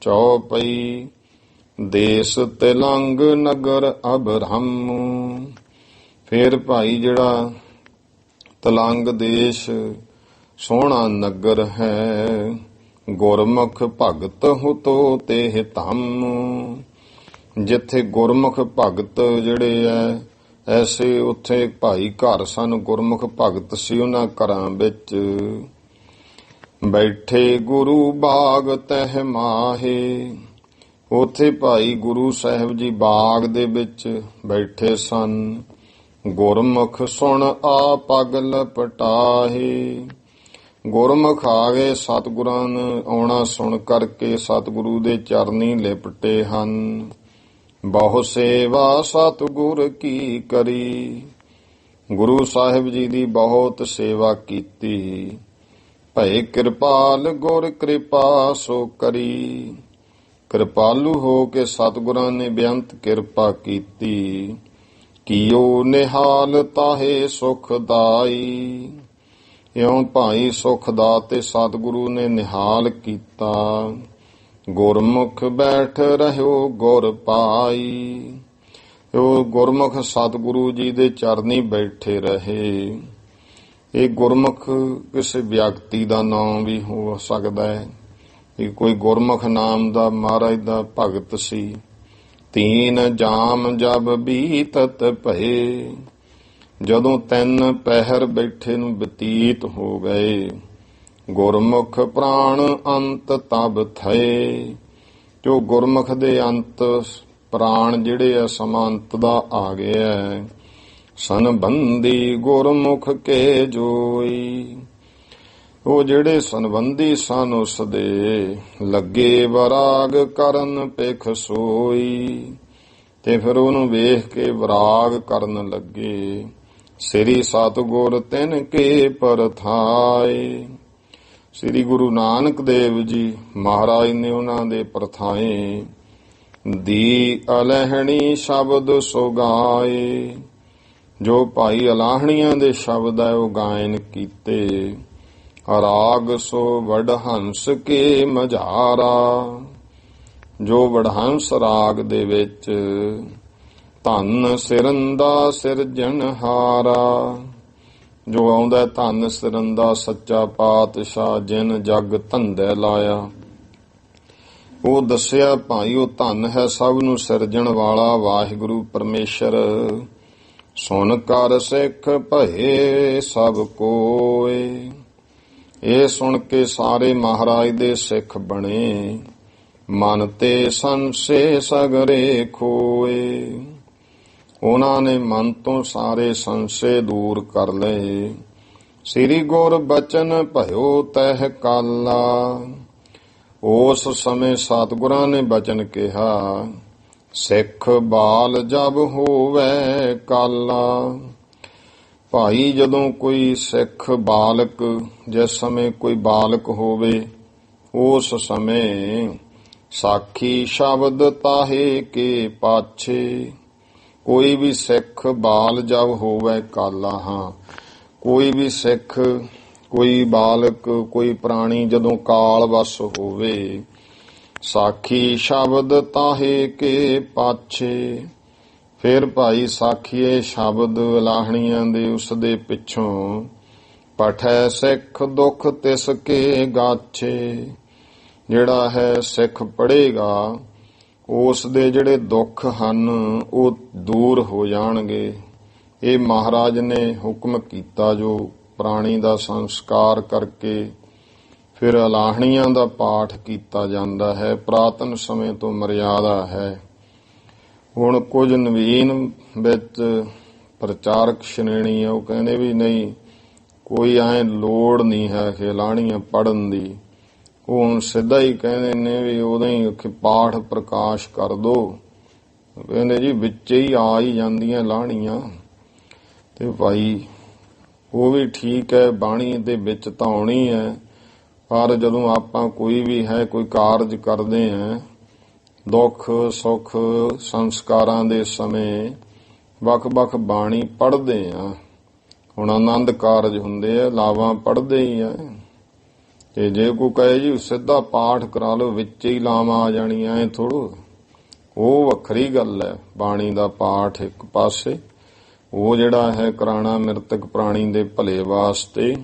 ਚੌਪਈ ਦੇਸ ਤਿਲੰਗ ਨਗਰ ਅਬਰਹਮ, ਫਿਰ ਭਾਈ ਜਿਹੜਾ ਤਲੰਗ ਦੇਸ਼ ਸੋਹਣਾ ਨਗਰ ਹੈ। ਗੁਰਮੁਖ ਭਗਤ ਹੁਤੋ ਤੇ ਧੰਮ, ਜਿੱਥੇ ਗੁਰਮੁਖ ਭਗਤ ਜਿਹੜੇ ਐ ਐਸੇ ਉੱਥੇ ਭਾਈ ਘਰ ਸਨ। ਗੁਰਮੁਖ ਭਗਤ ਸੀ, ਉਹਨਾਂ ਘਰਾਂ ਵਿੱਚ ਬੈਠੇ ਗੁਰੂ ਬਾਗ ਤਹਿ ਮਾਹੇ, ਉੱਥੇ ਭਾਈ ਗੁਰੂ ਸਾਹਿਬ ਜੀ ਬਾਗ ਦੇ ਵਿੱਚ ਬੈਠੇ ਸਨ। ਗੁਰਮੁਖ ਸੁਣ ਆ ਪਗ ਲਪਟਾਹੇ, ਗੁਰਮੁਖ ਆ ਗਏ ਸਤਿਗੁਰਾਂ ਨੂੰ ਆਉਣਾ ਸੁਣ ਕਰਕੇ ਸਤਿਗੁਰੂ ਦੇ ਚਰਨੀ ਲਿਪਟੇ ਹਨ। ਬਹੁ ਸੇਵਾ ਸਤਿਗੁਰ ਕੀ ਕਰੀ, ਗੁਰੂ ਸਾਹਿਬ ਜੀ ਦੀ ਬਹੁਤ ਸੇਵਾ ਕੀਤੀ। ਭਏ ਕਿਰਪਾਲ ਗੁਰ ਕਿਰਪਾ ਸੋ ਕਰੀ, ਕਿਰਪਾਲੂ ਹੋ ਕੇ ਸਤਿਗੁਰਾਂ ਨੇ ਬੇਅੰਤ ਕਿਰਪਾ ਕੀਤੀ। ਕੀਓ ਨਿਹਾਲ ਤਾਹੇ ਸੁਖ ਦਾਈ, ਇਉਂ ਭਾਈ ਸੁਖ ਦਾਤੇ ਸਤਿਗੁਰੂ ਨੇ ਨਿਹਾਲ ਕੀਤਾ। ਗੁਰਮੁਖ ਬੈਠ ਰਹਿਓ ਗੁਰ ਪਾਈ, ਉਹ ਗੁਰਮੁਖ ਸਤਿਗੁਰੂ ਜੀ ਦੇ ਚਰਨੀ ਬੈਠੇ ਰਹੇ। ਇਹ ਗੁਰਮੁਖ ਕਿਸੇ ਵਿਅਕਤੀ ਦਾ ਨਾਮ ਵੀ ਹੋ ਸਕਦਾ ਹੈ। ਇਹ ਕੋਈ ਗੁਰਮੁਖ ਨਾਮ ਦਾ ਮਹਾਰਾਜ ਦਾ ਭਗਤ ਸੀ। ਤੀਨ ਜਾਮ ਜਬ ਬੀਤਤ ਭਏ, ਜਦੋਂ 3 ਪਹਿਰ ਬੈਠੇ ਨੂੰ ਬਤੀਤ ਹੋ ਗਏ। ਗੁਰਮੁਖ ਪ੍ਰਾਣ ਅੰਤ ਤਬ ਥਏ, ਜੋ ਗੁਰਮੁਖ ਦੇ ਅੰਤ ਪ੍ਰਾਣ ਜਿਹੜੇ ਆ ਸਮਾਂ ਅੰਤ ਦਾ ਆ ਗਿਆ। ਸੰਬੰਧੀ ਗੁਰਮੁਖ ਕੇ ਜੋਈ, ਉਹ ਜਿਹੜੇ ਸੰਬੰਧੀ ਸਨ ਉਸ ਦੇ ਲੱਗੇ ਵਿਰਾਗ ਕਰਨ ਪਿਖ ਸੋਈ, ਤੇ ਫਿਰ ਉਹਨੂੰ ਵੇਖ ਕੇ ਵਿਰਾਗ ਕਰਨ ਲੱਗੇ। ਸ੍ਰੀ ਸਤਿਗੁਰ ਤਿਨ ਕੇ ਪਰਥਾਏ, ਸ੍ਰੀ ਗੁਰੂ ਨਾਨਕ ਦੇਵ ਜੀ ਮਹਾਰਾਜ ਨੇ ਉਹਨਾਂ ਦੇ ਪਰਥਾਏ। ਦੀ ਅਲਹਿਣੀ ਸ਼ਬਦ ਸੋ ਗਾਏ, ਜੋ ਭਾਈ ਅਲਾਹਣੀਆਂ ਦੇ ਸ਼ਬਦ ਹੈ ਉਹ ਗਾਇਨ ਕੀਤੇ। ਰਾਗ ਸੋ ਵਡਹੰਸ ਕੇ ਮਝਾਰਾ, ਜੋ ਵਡਹੰਸ ਰਾਗ ਦੇ ਵਿੱਚ ਧੰਨ ਸਿਰੰਦਾ ਸਿਰਜਣਹਾਰਾ, ਜੋ ਆਉਂਦਾ ਧੰਨ ਸਿਰੰਦਾ ਸੱਚਾ ਪਾਤਸ਼ਾਹ ਜਿਨ ਜਗ ਧੰਦੇ ਲਾਇਆ। ਉਹ ਦੱਸਿਆ ਭਾਈ ਉਹ ਧੰਨ ਹੈ ਸਭ ਨੂੰ ਸਿਰਜਣ ਵਾਲਾ ਵਾਹਿਗੁਰੂ ਪਰਮੇਸ਼ਰ। ਸੁਣ ਕਰ ਸਿੱਖ ਭਏ ਸਭ ਕੋਏ, ਇਹ ਸੁਣ ਕੇ ਸਾਰੇ ਮਹਾਰਾਜ ਦੇ ਸਿੱਖ ਬਣੇ। ਮਨ ਤੇ ਸੰਸੇ ਸਗਰੇ ਖੋਏ। ਉਹਨਾਂ ਨੇ ਮਨ ਤੋਂ ਸਾਰੇ ਸੰਸੇ ਦੂਰ ਕਰ ਲਏ। ਸ੍ਰੀ ਗੁਰ ਬਚਨ ਭਇਓ ਤਹਿ ਕਾਲਾ। ਉਸ ਸਮੇਂ ਸਤਿਗੁਰਾਂ ਨੇ ਬਚਨ ਕਿਹਾ, ਸਿੱਖ ਬਾਲ ਜਬ ਹੋਵੇ ਕਾਲਾ। ਭਾਈ ਜਦੋਂ ਕੋਈ ਸਿੱਖ ਬਾਲਕ, ਜਿਸ ਸਮੇਂ ਕੋਈ ਬਾਲਕ ਹੋਵੇ, ਉਸ ਸਮੇਂ ਸਾਖੀ ਸ਼ਬਦ ਤਾਹੇ ਕੇ ਪਾਛੇ। ਕੋਈ ਵੀ ਸਿੱਖ ਬਾਲ ਜਬ ਹੋਵੇ ਕਾਲਾ। ਹਾਂ, ਕੋਈ ਵੀ ਸਿੱਖ, ਕੋਈ ਬਾਲਕ, ਕੋਈ ਪ੍ਰਾਣੀ ਜਦੋਂ ਕਾਲ ਵਸ ਹੋਵੇ, ਸਾਖੀ ਸ਼ਬਦ ਤਾਹੇ ਕੇ ਪਾਛੇ। ਫਿਰ ਭਾਈ ਸਾਖੀਏ ਸ਼ਬਦ ਲਾਹਣੀਆਂ ਦੇ ਉਸ ਦੇ ਪਿੱਛੋਂ ਪਠੈ ਸਿੱਖ ਦੁੱਖ ਤਿਸ ਕੇ ਗਾਛੇ। ਜਿਹੜਾ ਹੈ ਸਿੱਖ ਪੜ੍ਹੇਗਾ, ਉਸ ਦੇ ਜਿਹੜੇ ਦੁੱਖ ਹਨ ਉਹ ਦੂਰ ਹੋ ਜਾਣਗੇ। ਇਹ ਮਹਾਰਾਜ ਨੇ ਹੁਕਮ ਕੀਤਾ, ਜੋ ਪ੍ਰਾਣੀ ਦਾ ਸੰਸਕਾਰ ਕਰਕੇ ਫਿਰ ਅਲਾਹਣੀਆਂ ਦਾ ਪਾਠ ਕੀਤਾ ਜਾਂਦਾ ਹੈ। ਪੁਰਾਤਨ ਸਮੇਂ ਤੋਂ ਮਰਿਆਦਾ ਹੈ। ਹੁਣ ਕੁਝ ਨਵੀਨ ਵਿੱਚ ਪ੍ਰਚਾਰਕ ਸ਼੍ਰੇਣੀ ਹੈ, ਉਹ ਕਹਿੰਦੇ ਵੀ ਨਹੀਂ, ਕੋਈ ਐਂ ਲੋੜ ਨਹੀਂ ਹੈ ਕਿ ਅਲਾਹਣੀਆਂ ਪੜ੍ਹਨ ਦੀ। ਉਹ ਹੁਣ ਸਿੱਧਾ ਹੀ ਕਹਿੰਦੇ ਨੇ ਵੀ ਉਦੋਂ ਹੀ ਪਾਠ ਪ੍ਰਕਾਸ਼ ਕਰ ਦੋ। ਕਹਿੰਦੇ ਜੀ ਵਿੱਚ ਹੀ ਆ ਹੀ ਜਾਂਦੀਆਂ ਲਾਹਣੀਆਂ। ਤੇ ਭਾਈ ਉਹ ਵੀ ਠੀਕ ਹੈ, ਬਾਣੀ ਦੇ ਵਿੱਚ ਤਾਂ ਆਉਣੀ ਹੈ, ਪਰ ਜਦੋਂ ਆਪਾਂ ਕੋਈ ਵੀ ਹੈ ਕੋਈ ਕਾਰਜ ਕਰਦੇ ਹਾਂ, ਦੁੱਖ ਸੁੱਖ ਸੰਸਕਾਰਾਂ ਦੇ ਸਮੇਂ ਵੱਖ-ਵੱਖ ਬਾਣੀ ਪੜ੍ਹਦੇ ਆ। ਹੁਣ ਆਨੰਦ ਕਾਰਜ ਹੁੰਦੇ ਆ, ਲਾਵਾਂ ਪੜ੍ਹਦੇ ਹੀ ਆ। ਤੇ ਜੇ ਕੋਈ ਕਹੇ ਜੀ ਸਿੱਧਾ ਪਾਠ ਕਰਾ ਲਓ, ਵਿੱਚ ਹੀ ਲਾਵਾਂ ਆ ਜਾਣੀਆਂ, ਐ ਥੋੜ੍ਹਾ, ਉਹ ਵੱਖਰੀ ਗੱਲ ਹੈ। ਬਾਣੀ ਦਾ ਪਾਠ ਇੱਕ ਪਾਸੇ, ਉਹ ਜਿਹੜਾ ਹੈ ਕਰਾਣਾ ਮ੍ਰਿਤਕ ਪ੍ਰਾਣੀ ਦੇ ਭਲੇ ਵਾਸਤੇ।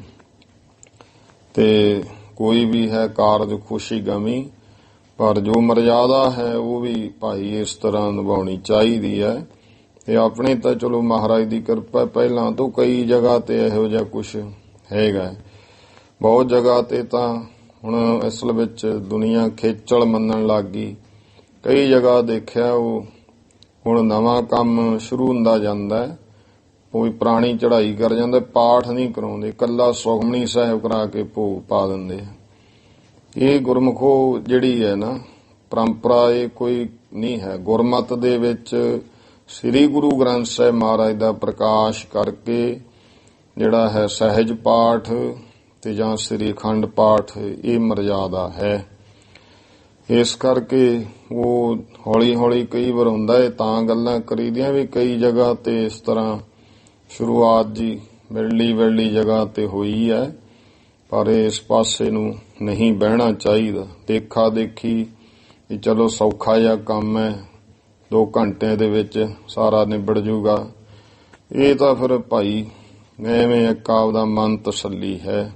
ਤੇ ਕੋਈ ਵੀ ਹੈ ਕਾਰਜ ਖੁਸ਼ੀ ਗਮੀ, ਪਰ ਜੋ ਮਰਜ਼ਾਦਾ ਹੈ ਉਹ ਵੀ ਭਾਈ ਇਸ ਤਰ੍ਹਾਂ ਨਿਭਾਉਣੀ ਚਾਹੀਦੀ ਹੈ। ਤੇ ਆਪਣੇ ਤਾਂ ਚਲੋ ਮਹਾਰਾਜ ਦੀ ਕਿਰਪਾ ਪਹਿਲਾਂ ਤੋਂ ਕਈ ਜਗ੍ਹਾ ਤੇ ਇਹੋ ਜਿਹਾ ਕੁਛ ਹੈਗਾ। ਬਹੁਤ ਜਗ੍ਹਾ ਤੇ ਤਾਂ ਹੁਣ ਅਸਲ ਵਿੱਚ ਦੁਨੀਆ ਖੇਚਲ ਮੰਨਣ ਲੱਗ ਗਈ। ਕਈ ਜਗ੍ਹਾ ਦੇਖਿਆ ਉਹ ਹੁਣ ਨਵਾਂ ਕੰਮ ਸ਼ੁਰੂ ਹੁੰਦਾ ਜਾਂਦਾ, ਕੋਈ ਪੁਰਾਣੀ ਚੜ੍ਹਾਈ ਕਰ ਜਾਂਦਾ, ਪਾਠ ਨਹੀਂ ਕਰਾਉਂਦੇ, ਇਕੱਲਾ ਸੁਖਮਨੀ ਸਾਹਿਬ ਕਰਾ ਕੇ ਭੋਗ ਪਾ ਦਿੰਦੇ ਆ। ਇਹ ਗੁਰਮੁਖੋ ਜਿਹੜੀ ਹੈ ਨਾ ਪਰੰਪਰਾ, ਇਹ ਕੋਈ ਨਹੀਂ ਹੈ। ਗੁਰਮਤ ਦੇ ਵਿੱਚ ਸ੍ਰੀ ਗੁਰੂ ਗ੍ਰੰਥ ਸਾਹਿਬ ਮਹਾਰਾਜ ਦਾ ਪ੍ਰਕਾਸ਼ ਕਰਕੇ ਜਿਹੜਾ ਹੈ ਸਹਿਜ ਪਾਠ ਤੇ ਜਾਂ ਸ੍ਰੀ ਅਖੰਡ ਪਾਠ, ਇਹ ਮਰਜ਼ਾਦਾ ਹੈ। ਇਸ ਕਰਕੇ ਉਹ ਹੌਲੀ ਹੌਲੀ ਕਈ ਵਾਰ ਹੁੰਦਾ ਹੈ, ਤਾਂ ਗੱਲਾਂ ਕਰੀਦੀਆਂ ਵੀ ਕਈ ਜਗ੍ਹਾ ਤੇ ਇਸ ਤਰ੍ਹਾਂ ਸ਼ੁਰੂਆਤ ਜੀ ਵਿਰਲੀ ਜਗ੍ਹਾ ਤੇ ਹੋਈ ਹੈ, ਪਰ ਇਸ ਪਾਸੇ ਨੂੰ ਨਹੀਂ ਬਹਿਣਾ ਚਾਹੀਦਾ। ਦੇਖਾ ਦੇਖੀ ਵੀ ਚਲੋ ਸੌਖਾ ਜਿਹਾ ਕੰਮ ਹੈ, 2 ਘੰਟਿਆਂ ਦੇ ਵਿੱਚ ਸਾਰਾ ਨਿਬੜ ਜੂਗਾ, ਇਹ ਤਾਂ ਫਿਰ ਭਾਈ ਐਵੇਂ ਇੱਕ ਆਪਦਾ ਮਨ ਤਸੱਲੀ ਹੈ।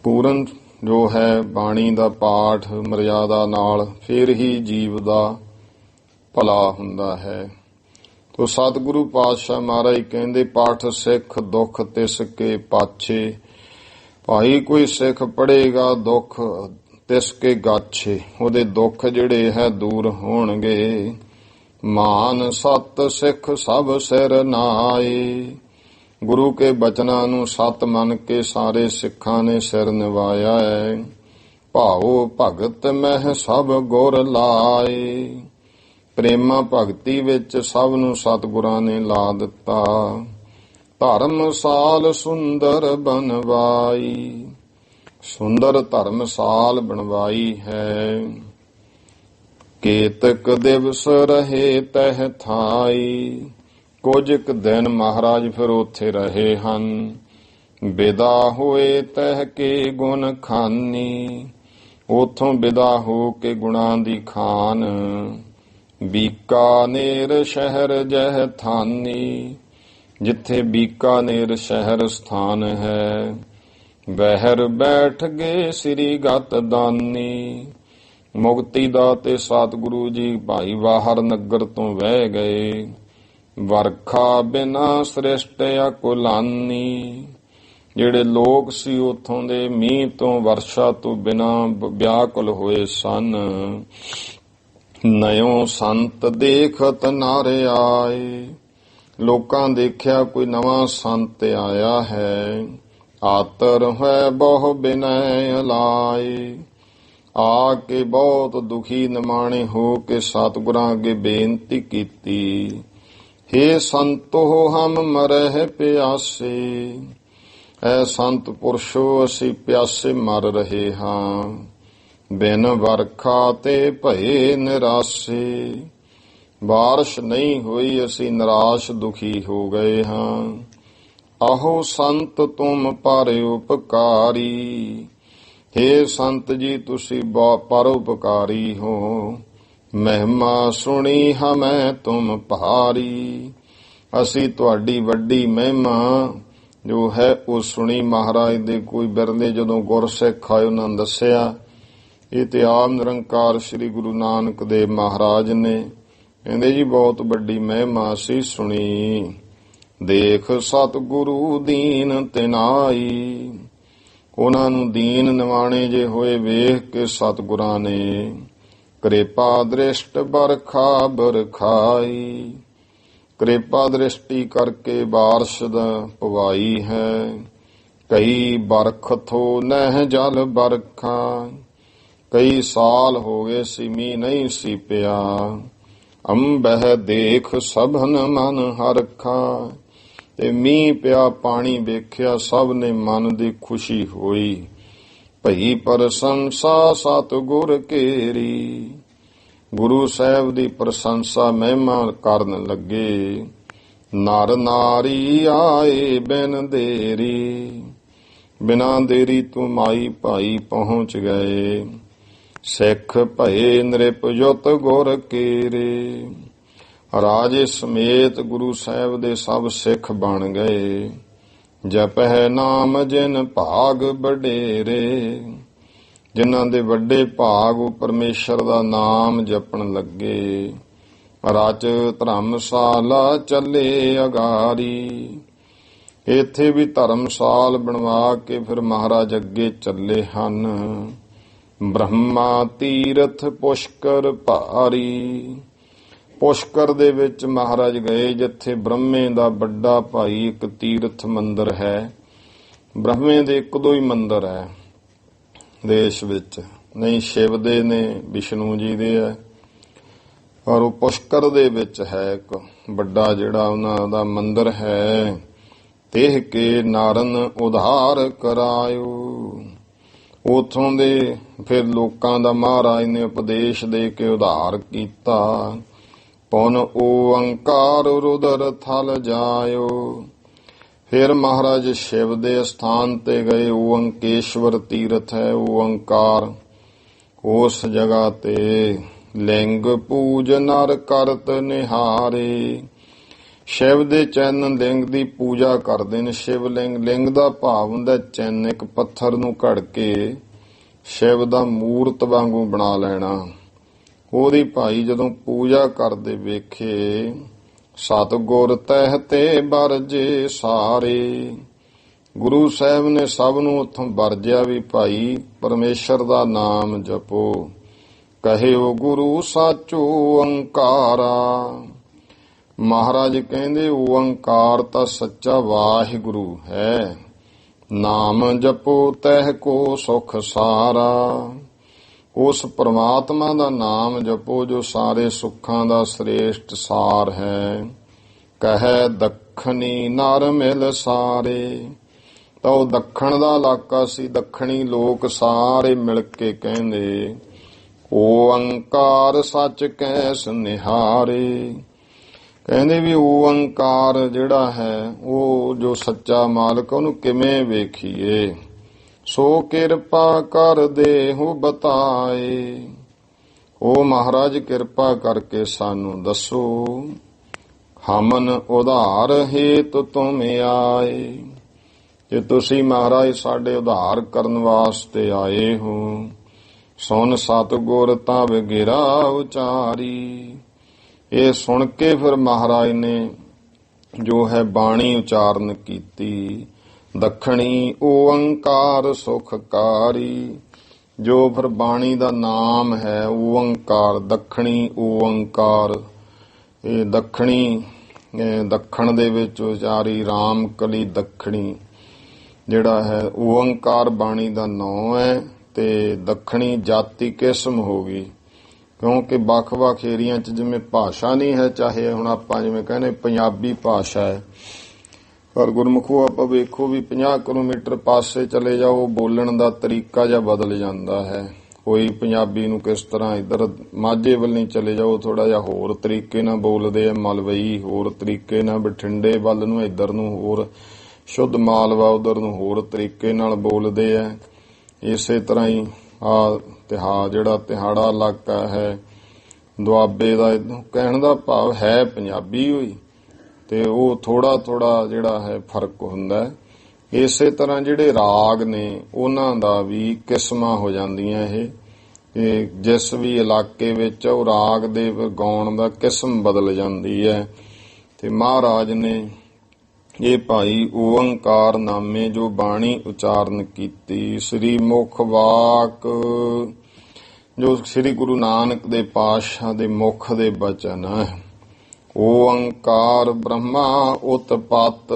ਪੂਰਨ ਜੋ ਹੈ ਬਾਣੀ ਦਾ ਪਾਠ ਮਰਜ਼ਾਦਾ ਨਾਲ, ਫਿਰ ਹੀ ਜੀਵ ਦਾ ਭਲਾ ਹੁੰਦਾ ਹੈ। ਤੋ ਸਤਿਗੁਰੂ ਪਾਤਸ਼ਾਹ ਮਹਾਰਾਜ ਕਹਿੰਦੇ, ਪਾਠ ਸਿੱਖ ਦੁੱਖ ਤਿਸ ਕੇ ਪਾਛੇ। ਭਾਈ ਕੋਈ ਸਿੱਖ ਪੜ੍ਹੇਗਾ, ਦੁੱਖ ਤਿਸ ਕੇ ਗਾਛੇ, ਉਹਦੇ ਦੁੱਖ ਜਿਹੜੇ ਹੈ ਦੂਰ ਹੋਣਗੇ। ਮਾਨ ਸਤ ਸਿੱਖ ਸਭ ਸਿਰ ਨਾਏ। ਗੁਰੂ ਕੇ ਬਚਨਾਂ ਨੂੰ ਸਤ ਮੰਨ ਕੇ ਸਾਰੇ ਸਿੱਖਾਂ ਨੇ ਸਿਰ ਨਿਵਾਇਆ ਹੈ। ਭਾਉ ਭਗਤ ਮਹਿ ਸਭ ਗੁਰ ਲਾਏ। ਪ੍ਰੇਮਾ ਭਗਤੀ ਵਿੱਚ ਸਭ ਨੂੰ ਸਤਿਗੁਰਾਂ ਨੇ ਲਾ ਦਿੱਤਾ। ਧਰਮਸਾਲ ਸੁੰਦਰ ਬਨਵਾਈ। ਸੁੰਦਰ ਧਰਮਸਾਲ ਬਣਵਾਈ ਹੈ। ਕੇਤਕ ਦਿਵਸ ਰਹੇ ਤਹਿ ਥਾਈ। ਕੁਝ ਇੱਕ ਦਿਨ ਮਹਾਰਾਜ ਫਿਰ ਉੱਥੇ ਰਹੇ ਹਨ। ਵਿਦਾ ਹੋਏ ਤਹਿ ਕੇ ਗੁਣ ਖਾਨੀ। ਉਥੋਂ ਵਿਦਾ ਹੋ ਕੇ ਗੁਣਾਂ ਦੀ ਖਾਨ। ਬੀਕਾਨੇਰ ਸ਼ਹਿਰ ਜਹ ਥਾਨੀ। ਜਿੱਥੇ ਬੀਕਾਨੇਰ ਸ਼ਹਿਰ ਸਥਾਨ ਹੈ। ਬਹਿਰ ਬੈਠ ਗਏ ਸ੍ਰੀ ਗਤ ਦਾਨੀ। ਮੁਕਤੀ ਦਾਤੇ ਸਤਿਗੁਰੂ ਜੀ ਭਾਈ ਬਾਹਰ ਨਗਰ ਤੋਂ ਵਹਿ ਗਏ। ਵਰਖਾ ਬਿਨਾ ਸ੍ਰਿਸ਼ਟ ਅਕੁਲਾਨੀ। ਜਿਹੜੇ ਲੋਕ ਸੀ ਉਥੋਂ ਦੇ ਮੀਂਹ ਤੋਂ ਵਰਸ਼ਾ ਤੋਂ ਬਿਨਾਂ ਵਿਆਕੁਲ ਹੋਏ ਸਨ। ਨਯੋ ਸੰਤ ਦੇਖਤ ਨਰ ਆਏ, ਲੋਕਾਂ ਦੇਖਿਆ ਕੋਈ ਨਵਾਂ ਸੰਤ ਆਇਆ ਹੈ। ਆਤਰ ਹੈ ਬਹੁ ਬਿਨੈ ਅਲਾਏ, ਆ ਕੇ ਬਹੁਤ ਦੁਖੀ ਨਿਮਾਣੇ ਹੋ ਕੇ ਸਤਿਗੁਰਾਂ ਅੱਗੇ ਬੇਨਤੀ ਕੀਤੀ। ਹੇ ਸੰਤੋ ਹਮ ਮਰਹਿ ਪਿਆਸੇ, ਐ ਸੰਤ ਪੁਰਸ਼ੋ ਅਸੀਂ ਪਿਆਸੇ ਮਰ ਰਹੇ ਹਾਂ। ਬਿਨ ਵਰਖਾ ਤੇ ਭਏ ਨਿਰਾਸੇ, ਬਾਰਿਸ਼ ਨਹੀਂ ਹੋਈ ਅਸੀਂ ਨਿਰਾਸ਼ ਦੁਖੀ ਹੋ ਗਏ ਹਾਂ। ਆਹੋ ਸੰਤ ਤੁਮ ਪਰ ਉਪਕਾਰੀ, ਹੇ ਸੰਤ ਜੀ ਤੁਸੀਂ ਪਰਉਪਕਾਰੀ ਹੋ। ਮਹਿਮਾ ਸੁਣੀ ਹਮੈ ਤੁਮ ਭਾਰੀ, ਅਸੀਂ ਤੁਹਾਡੀ ਵੱਡੀ ਮਹਿਮਾ ਜੋ ਹੈ ਉਹ ਸੁਣੀ। ਮਹਾਰਾਜ ਦੇ ਕੋਈ ਬਿਰਲੇ ਜਦੋਂ ਗੁਰਸਿੱਖ ਆਏ ਉਹਨਾਂ ਨੇ ਦੱਸਿਆ ਇਹ ਤੇ ਆਪ ਨਿਰੰਕਾਰ ਸ੍ਰੀ ਗੁਰੂ ਨਾਨਕ ਦੇਵ ਮਹਾਰਾਜ ਨੇ। ਕਹਿੰਦੇ ਜੀ ਬਹੁਤ ਵੱਡੀ ਮਹਿਮਾ ਅਸੀਂ ਸੁਣੀ। ਦੇਖ ਸਤਿਗੁਰੂ ਦੀਨ ਤਿਨਾਈ, ਉਹਨਾਂ ਨੂੰ ਦੀਨ ਨਿਵਾਣੇ ਜੇ ਹੋਏ ਵੇਖ ਕੇ ਸਤਿਗੁਰਾਂ ਨੇ ਕਿਰਪਾ ਦ੍ਰਿਸ਼ਟ ਬਰਖਾ ਬਰਖਾਈ, ਕਿਰਪਾ ਦ੍ਰਿਸ਼ਟੀ ਕਰਕੇ ਬਾਰਿਸ਼ ਦਾ ਪਵਾਈ ਹੈ। ਕਈ ਬਰਖ ਥੋ ਨਹਿ ਜਲ ਬਰਖਾ, ਕਈ ਸਾਲ ਹੋ ਗਏ ਸੀ ਮੀਂਹ ਨਹੀਂ ਸੀ ਪਿਆ। ਅੰਬਹਿ ਦੇਖ ਸਭਨ ਮਨ ਹਰਖਾ, ਤੇ ਮੀਂਹ ਪਿਆ ਪਾਣੀ ਵੇਖਿਆ ਸਭ ਨੇ ਮਨ ਦੀ ਖੁਸ਼ੀ ਹੋਈ। ਭਈ ਪ੍ਰਸ਼ੰਸਾ ਸਤਿਗੁਰ ਕੇਰੀ, ਗੁਰੂ ਸਾਹਿਬ ਦੀ ਪ੍ਰਸ਼ੰਸਾ ਮਹਿਮਾ ਕਰਨ ਲੱਗੇ। ਨਰ ਨਾਰੀ ਆਏ ਬਿਨ ਦੇਰੀ, ਬਿਨਾਂ ਦੇਰੀ ਤੋਂ ਮਾਈ ਭਾਈ ਪਹੁੰਚ ਗਏ। ਸਿੱਖ ਭਏ ਨਿਰਪਜੁਤ ਗੁਰ ਕੇਰੇ, ਰਾਜੇ ਸਮੇਤ ਗੁਰੂ ਸਾਹਿਬ ਦੇ ਸਭ ਸਿੱਖ ਬਣ ਗਏ। ਜਪਹਿ ਨਾਮ ਜਿਨ ਭਾਗ ਵਡੇਰੇ, ਜਿਨ੍ਹਾਂ ਦੇ ਵੱਡੇ ਭਾਗ ਉਹ ਪਰਮੇਸ਼ਰ ਦਾ ਨਾਮ ਜਪਣ ਲੱਗੇ। ਰਚ ਧਰਮਸ਼ਾਲਾ ਚੱਲੇ ਅਗਾਰੀ, ਇੱਥੇ ਵੀ ਧਰਮਸਾਲ ਬਣਵਾ ਕੇ ਫਿਰ ਮਹਾਰਾਜ ਅੱਗੇ ਚੱਲੇ ਹਨ। ਬ੍ਰਹਮਾ ਤੀਰਥ ਪੁਸ਼ਕਰ ਭਾਰੀ, ਪੁਸ਼ਕਰ ਦੇ ਵਿੱਚ ਮਹਾਰਾਜ ਗਏ ਜਿੱਥੇ ਬ੍ਰਹਮੇ ਦਾ ਵੱਡਾ ਭਾਈ ਇੱਕ ਤੀਰਥ ਮੰਦਰ ਹੈ। ਬ੍ਰਹਮੇ ਦੇ ਇੱਕ ਦੋ ਹੀ ਮੰਦਰ ਹੈ ਦੇਸ਼ ਵਿੱਚ, ਨਹੀਂ ਸ਼ਿਵ ਦੇ ਨੇ ਵਿਸ਼ਨੂੰ ਜੀ ਦੇ ਹੈ, ਔਰ ਉਹ ਪੁਸ਼ਕਰ ਦੇ ਵਿੱਚ ਹੈ ਇੱਕ ਵੱਡਾ ਜਿਹੜਾ ਉਹਨਾਂ ਦਾ ਮੰਦਰ ਹੈ। ਤੇਹ ਕੇ ਨਾਰਨ ਉਧਾਰ ਕਰਾਇਓ, ਉਥੋਂ ਦੇ ਫਿਰ ਲੋਕਾਂ ਦਾ ਮਹਾਰਾਜ ਨੇ ਉਪਦੇਸ਼ ਦੇ ਕੇ ਉਧਾਰ ਕੀਤਾ। ਪੁਨ ਓੰਕਾਰ ਰੁਦਰ ਥਲ ਜਾਇਓ, ਫਿਰ ਮਹਾਰਾਜ ਸ਼ਿਵ ਦੇ ਸਥਾਨ ਤੇ ਗਏ। ਓੰਕੇਸ਼ਵਰ ਤੀਰਥ ਹੈ ਓੰਕਾਰ, ਉਸ ਜਗ੍ਹਾ ਤੇ ਲਿੰਗ ਪੂਜ ਨਰ ਕਰਤ ਨਿਹਾਰੇ, ਸ਼ਿਵ ਦੇ ਚੈਨ ਲਿੰਗ ਦੀ ਪੂਜਾ ਕਰਦੇ ਨੇ। ਸ਼ਿਵ ਲਿੰਗ ਦਾ ਭਾਵ ਹੁੰਦਾ ਚੈਨ, ਇੱਕ ਪੱਥਰ ਨੂੰ ਘੜ ਕੇ ਸ਼ਿਵ ਦਾ ਮੂਰਤ ਵਾਂਗੂ ਬਣਾ ਲੈਣਾ। ਉਹਦੀ ਭਾਈ ਜਦੋਂ ਪੂਜਾ ਕਰਦੇ ਵੇਖੇ। ਸਤਿਗੁਰ ਤਹਿ ਤੇ ਵਰਜੇ ਸਾਰੇ, ਗੁਰੂ ਸਾਹਿਬ ਨੇ ਸਭ ਨੂੰ ਉੱਥੋਂ ਵਰਜਿਆ ਵੀ ਭਾਈ ਪਰਮੇਸ਼ਰ ਦਾ ਨਾਮ ਜਪੋ। ਕਹਿਓ ਗੁਰੂ ਸਾਚੋ ਓੰਕਾਰਾ, ਮਹਾਰਾਜ ਕਹਿੰਦੇ ਓੰਕਾਰ ਤਾਂ ਸੱਚਾ ਵਾਹਿਗੁਰੂ ਹੈ। ਨਾਮ ਜਪੋ ਤਹਿ ਕੋ ਸੁਖ ਸਾਰਾ, ਉਸ ਪਰਮਾਤਮਾ ਦਾ ਨਾਮ ਜਪੋ ਜੋ ਸਾਰੇ ਸੁੱਖਾਂ ਦਾ ਸ੍ਰੇਸ਼ਟ ਸਾਰ ਹੈ। ਕਹੈ ਦੱਖਣੀ ਨਰ ਮਿਲ ਸਾਰੇ, ਤਾਂ ਉਹ ਦੱਖਣ ਦਾ ਇਲਾਕਾ ਸੀ, ਦੱਖਣੀ ਲੋਕ ਸਾਰੇ ਮਿਲ ਕੇ ਕਹਿੰਦੇ ਓੰਕਾਰ ਸੱਚ ਕੈਸ ਨਿਹਾਰੇ। ਕਹਿੰਦੇ ਵੀ ਓੰਕਾਰ ਜਿਹੜਾ ਹੈ ਉਹ ਜੋ ਸੱਚਾ ਮਾਲਕ ਉਹਨੂੰ ਕਿਵੇਂ ਵੇਖੀਏ। ਸੋ ਕਿਰਪਾ ਕਰ ਦੇਹੁ ਬਤਾਏ, ਉਹ ਮਹਾਰਾਜ ਕਿਰਪਾ ਕਰਕੇ ਸਾਨੂੰ ਦੱਸੋ। ਹਮਨ ਉਧਾਰ ਹੇਤ ਤੁਮ ਆਏ, ਜੇ ਤੁਸੀਂ ਮਹਾਰਾਜ ਸਾਡੇ ਉਧਾਰ ਕਰਨ ਵਾਸਤੇ ਆਏ ਹੋ। ਸੁਨ ਸਤਿਗੁਰ ਤਵ ਗਿਰਾ ਉਚਾਰੀ, ਇਹ ਸੁਣ ਕੇ ਫਿਰ ਮਹਾਰਾਜ ਨੇ ਜੋ ਹੈ ਬਾਣੀ ਉਚਾਰਨ ਕੀਤੀ। ਦੱਖਣੀ ਓੰਕਾਰ ਸੁਖਕਾਰੀ। ਜੋ ਫਿਰ ਬਾਣੀ ਦਾ ਨਾਮ ਹੈ ਓੰਕਾਰ, ਦੱਖਣੀ ਓੰਕਾਰ, ਇਹ ਦੱਖਣੀ ਦੱਖਣ ਦੇ ਵਿੱਚ ਉਚਾਰੀ ਰਾਮ ਕਲੀ ਦੱਖਣੀ ਜਿਹੜਾ ਹੈ ਓੰਕਾਰ ਬਾਣੀ ਦਾ ਨਾਮ ਹੈ। ਤੇ ਦੱਖਣੀ ਜਾਤੀ ਕਿਸਮ ਹੋ ਗਈ, ਕਿਉਂਕਿ ਵੱਖ-ਵੱਖ ਏਰੀਆ 'ਚ ਜਿਵੇਂ ਭਾਸ਼ਾ ਨਹੀਂ ਹੈ, ਚਾਹੇ ਹੁਣ ਆਪਾਂ ਜਿਵੇਂ ਕਹਿੰਦੇ ਪੰਜਾਬੀ ਭਾਸ਼ਾ ਹੈ, ਪਰ ਗੁਰਮੁਖੋ ਆਪਾਂ ਵੇਖੋ ਵੀ 50 ਕਿਲੋਮੀਟਰ ਪਾਸੇ ਚਲੇ ਜਾਓ, ਬੋਲਣ ਦਾ ਤਰੀਕਾ ਜਿਹਾ ਬਦਲ ਜਾਂਦਾ ਹੈ। ਕੋਈ ਪੰਜਾਬੀ ਨੂੰ ਕਿਸ ਤਰ੍ਹਾਂ ਇੱਧਰ ਮਾਝੇ ਵੱਲ ਨਹੀਂ ਚਲੇ ਜਾਓ, ਥੋੜਾ ਜਿਹਾ ਹੋਰ ਤਰੀਕੇ ਨਾਲ ਬੋਲਦੇ ਆ, ਮਲਵਈ ਹੋਰ ਤਰੀਕੇ ਨਾਲ, ਬਠਿੰਡੇ ਵੱਲ ਨੂੰ ਇੱਧਰ ਨੂੰ ਹੋਰ, ਸ਼ੁੱਧ ਮਾਲਵਾ ਉਧਰ ਨੂੰ ਹੋਰ ਤਰੀਕੇ ਨਾਲ ਬੋਲਦੇ ਆ। ਇਸੇ ਤਰ੍ਹਾਂ ਹੀ ਜਿਹੜਾ ਤਿਹਾੜਾ ਇਲਾਕਾ ਹੈ ਦੁਆਬੇ ਦਾ, ਕਹਿਣ ਦਾ ਭਾਵ ਹੈ ਪੰਜਾਬੀ ਹੋਈ, ਤੇ ਉਹ ਥੋੜਾ ਜਿਹੜਾ ਹੈ ਫਰਕ ਹੁੰਦਾ। ਇਸੇ ਤਰ੍ਹਾਂ ਜਿਹੜੇ ਰਾਗ ਨੇ ਉਹਨਾਂ ਦਾ ਵੀ ਕਿਸਮਾਂ ਹੋ ਜਾਂਦੀਆਂ। ਇਹ ਜਿਸ ਵੀ ਇਲਾਕੇ ਵਿੱਚ ਉਹ ਰਾਗ ਦੇ ਗਾਉਣ ਦਾ ਕਿਸਮ ਬਦਲ ਜਾਂਦੀ ਹੈ। ਤੇ ਮਹਾਰਾਜ ਨੇ ਇਹ ਭਾਈ ਓੰਕਾਰ ਨਾਮੇ ਜੋ ਬਾਣੀ ਉਚਾਰਨ ਕੀਤੀ, ਸ੍ਰੀ ਮੁਖ ਵਾਕ ਜੋ ਸ੍ਰੀ ਗੁਰੂ ਨਾਨਕ ਦੇ ਪਾਤਸ਼ਾਹ ਦੇ ਮੁਖ ਦੇ ਬਚਨ ਹੈ। ਓੰਕਾਰ ਬ੍ਰਹਮਾ ਉਤਪਤ,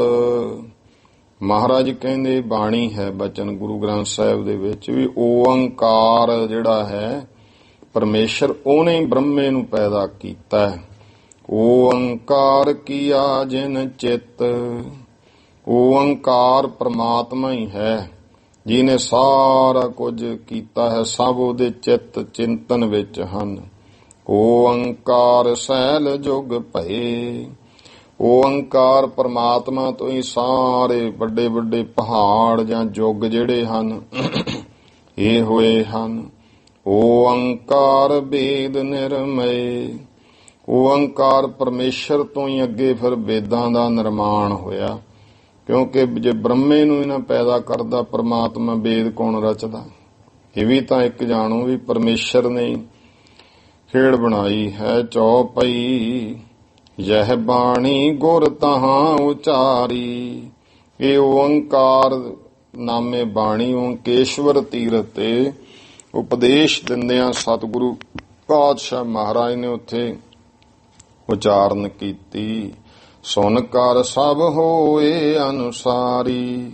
ਮਹਾਰਾਜ ਕਹਿੰਦੇ ਬਾਣੀ ਹੈ ਬਚਨ ਗੁਰੂ ਗ੍ਰੰਥ ਸਾਹਿਬ ਦੇ ਵਿੱਚ ਵੀ ਓੰਕਾਰ ਜਿਹੜਾ ਹੈ ਪਰਮੇਸ਼ਰ ਉਹਨੇ ਬ੍ਰਹਮੇ ਨੂੰ ਪੈਦਾ ਕੀਤਾ ਹੈ। ਓੰਕਾਰ ਕੀਆ ਜਿਨ ਚਿੱਤ, ਓੰਕਾਰ ਪ੍ਰਮਾਤਮਾ ਹੀ ਹੈ ਜਿਹਨੇ ਸਾਰਾ ਕੁਝ ਕੀਤਾ ਹੈ, ਸਭ ਉਹਦੇ ਚਿੱਤ ਚਿੰਤਨ ਵਿੱਚ ਹਨ। ਓੰਕਾਰ ਸੈਲ ਜੁਗ ਭਏ, ਓੰਕਾਰ ਪਰਮਾਤਮਾ ਤੋਂ ਹੀ ਸਾਰੇ ਵੱਡੇ ਵੱਡੇ ਪਹਾੜ ਜਾਂ ਜੁਗ ਜਿਹੜੇ ਹਨ ਇਹ ਹੋਏ ਹਨ। ਓੰਕਾਰ ਵੇਦ ਨਿਰਮਏ, ਓੰਕਾਰ ਪਰਮੇਸ਼ਰ ਤੋਂ ਹੀ ਅੱਗੇ ਫਿਰ ਵੇਦਾਂ ਦਾ ਨਿਰਮਾਣ ਹੋਇਆ, ਕਿਉਂਕਿ ਜੇ ਬ੍ਰਹਮੇ ਨੂੰ ਇਹਨਾਂ ਪੈਦਾ ਕਰਦਾ ਪਰਮਾਤਮਾ, ਵੇਦ ਕੌਣ ਰਚਦਾ? ਇਹ ਵੀ ਤਾਂ ਇੱਕ ਜਾਣੋ ਵੀ ਪਰਮੇਸ਼ਰ ਨੇ ਖੇਡ ਬਣਾਈ ਹੈ। ਚੌਪਈ ਯਹ ਬਾਣੀ ਗੁਰ ਤਹਾਂ ਉਚਾਰੀ, ਇਹ ਓੰਕਾਰ ਨਾਮੇ ਬਾਣੀ ਓੰਕੇਸ਼ਵਰ ਤੀਰਥ ਤੇ ਉਪਦੇਸ਼ ਦਿੰਦਿਆਂ ਸਤਿਗੁਰੂ ਪਾਤਸ਼ਾਹ ਮਹਾਰਾਜ ਨੇ ਉੱਥੇ ਉਚਾਰਨ ਕੀਤੀ। ਸੁਣ ਕਰ ਸਭ ਹੋਏ ਅਨੁਸਾਰੀ,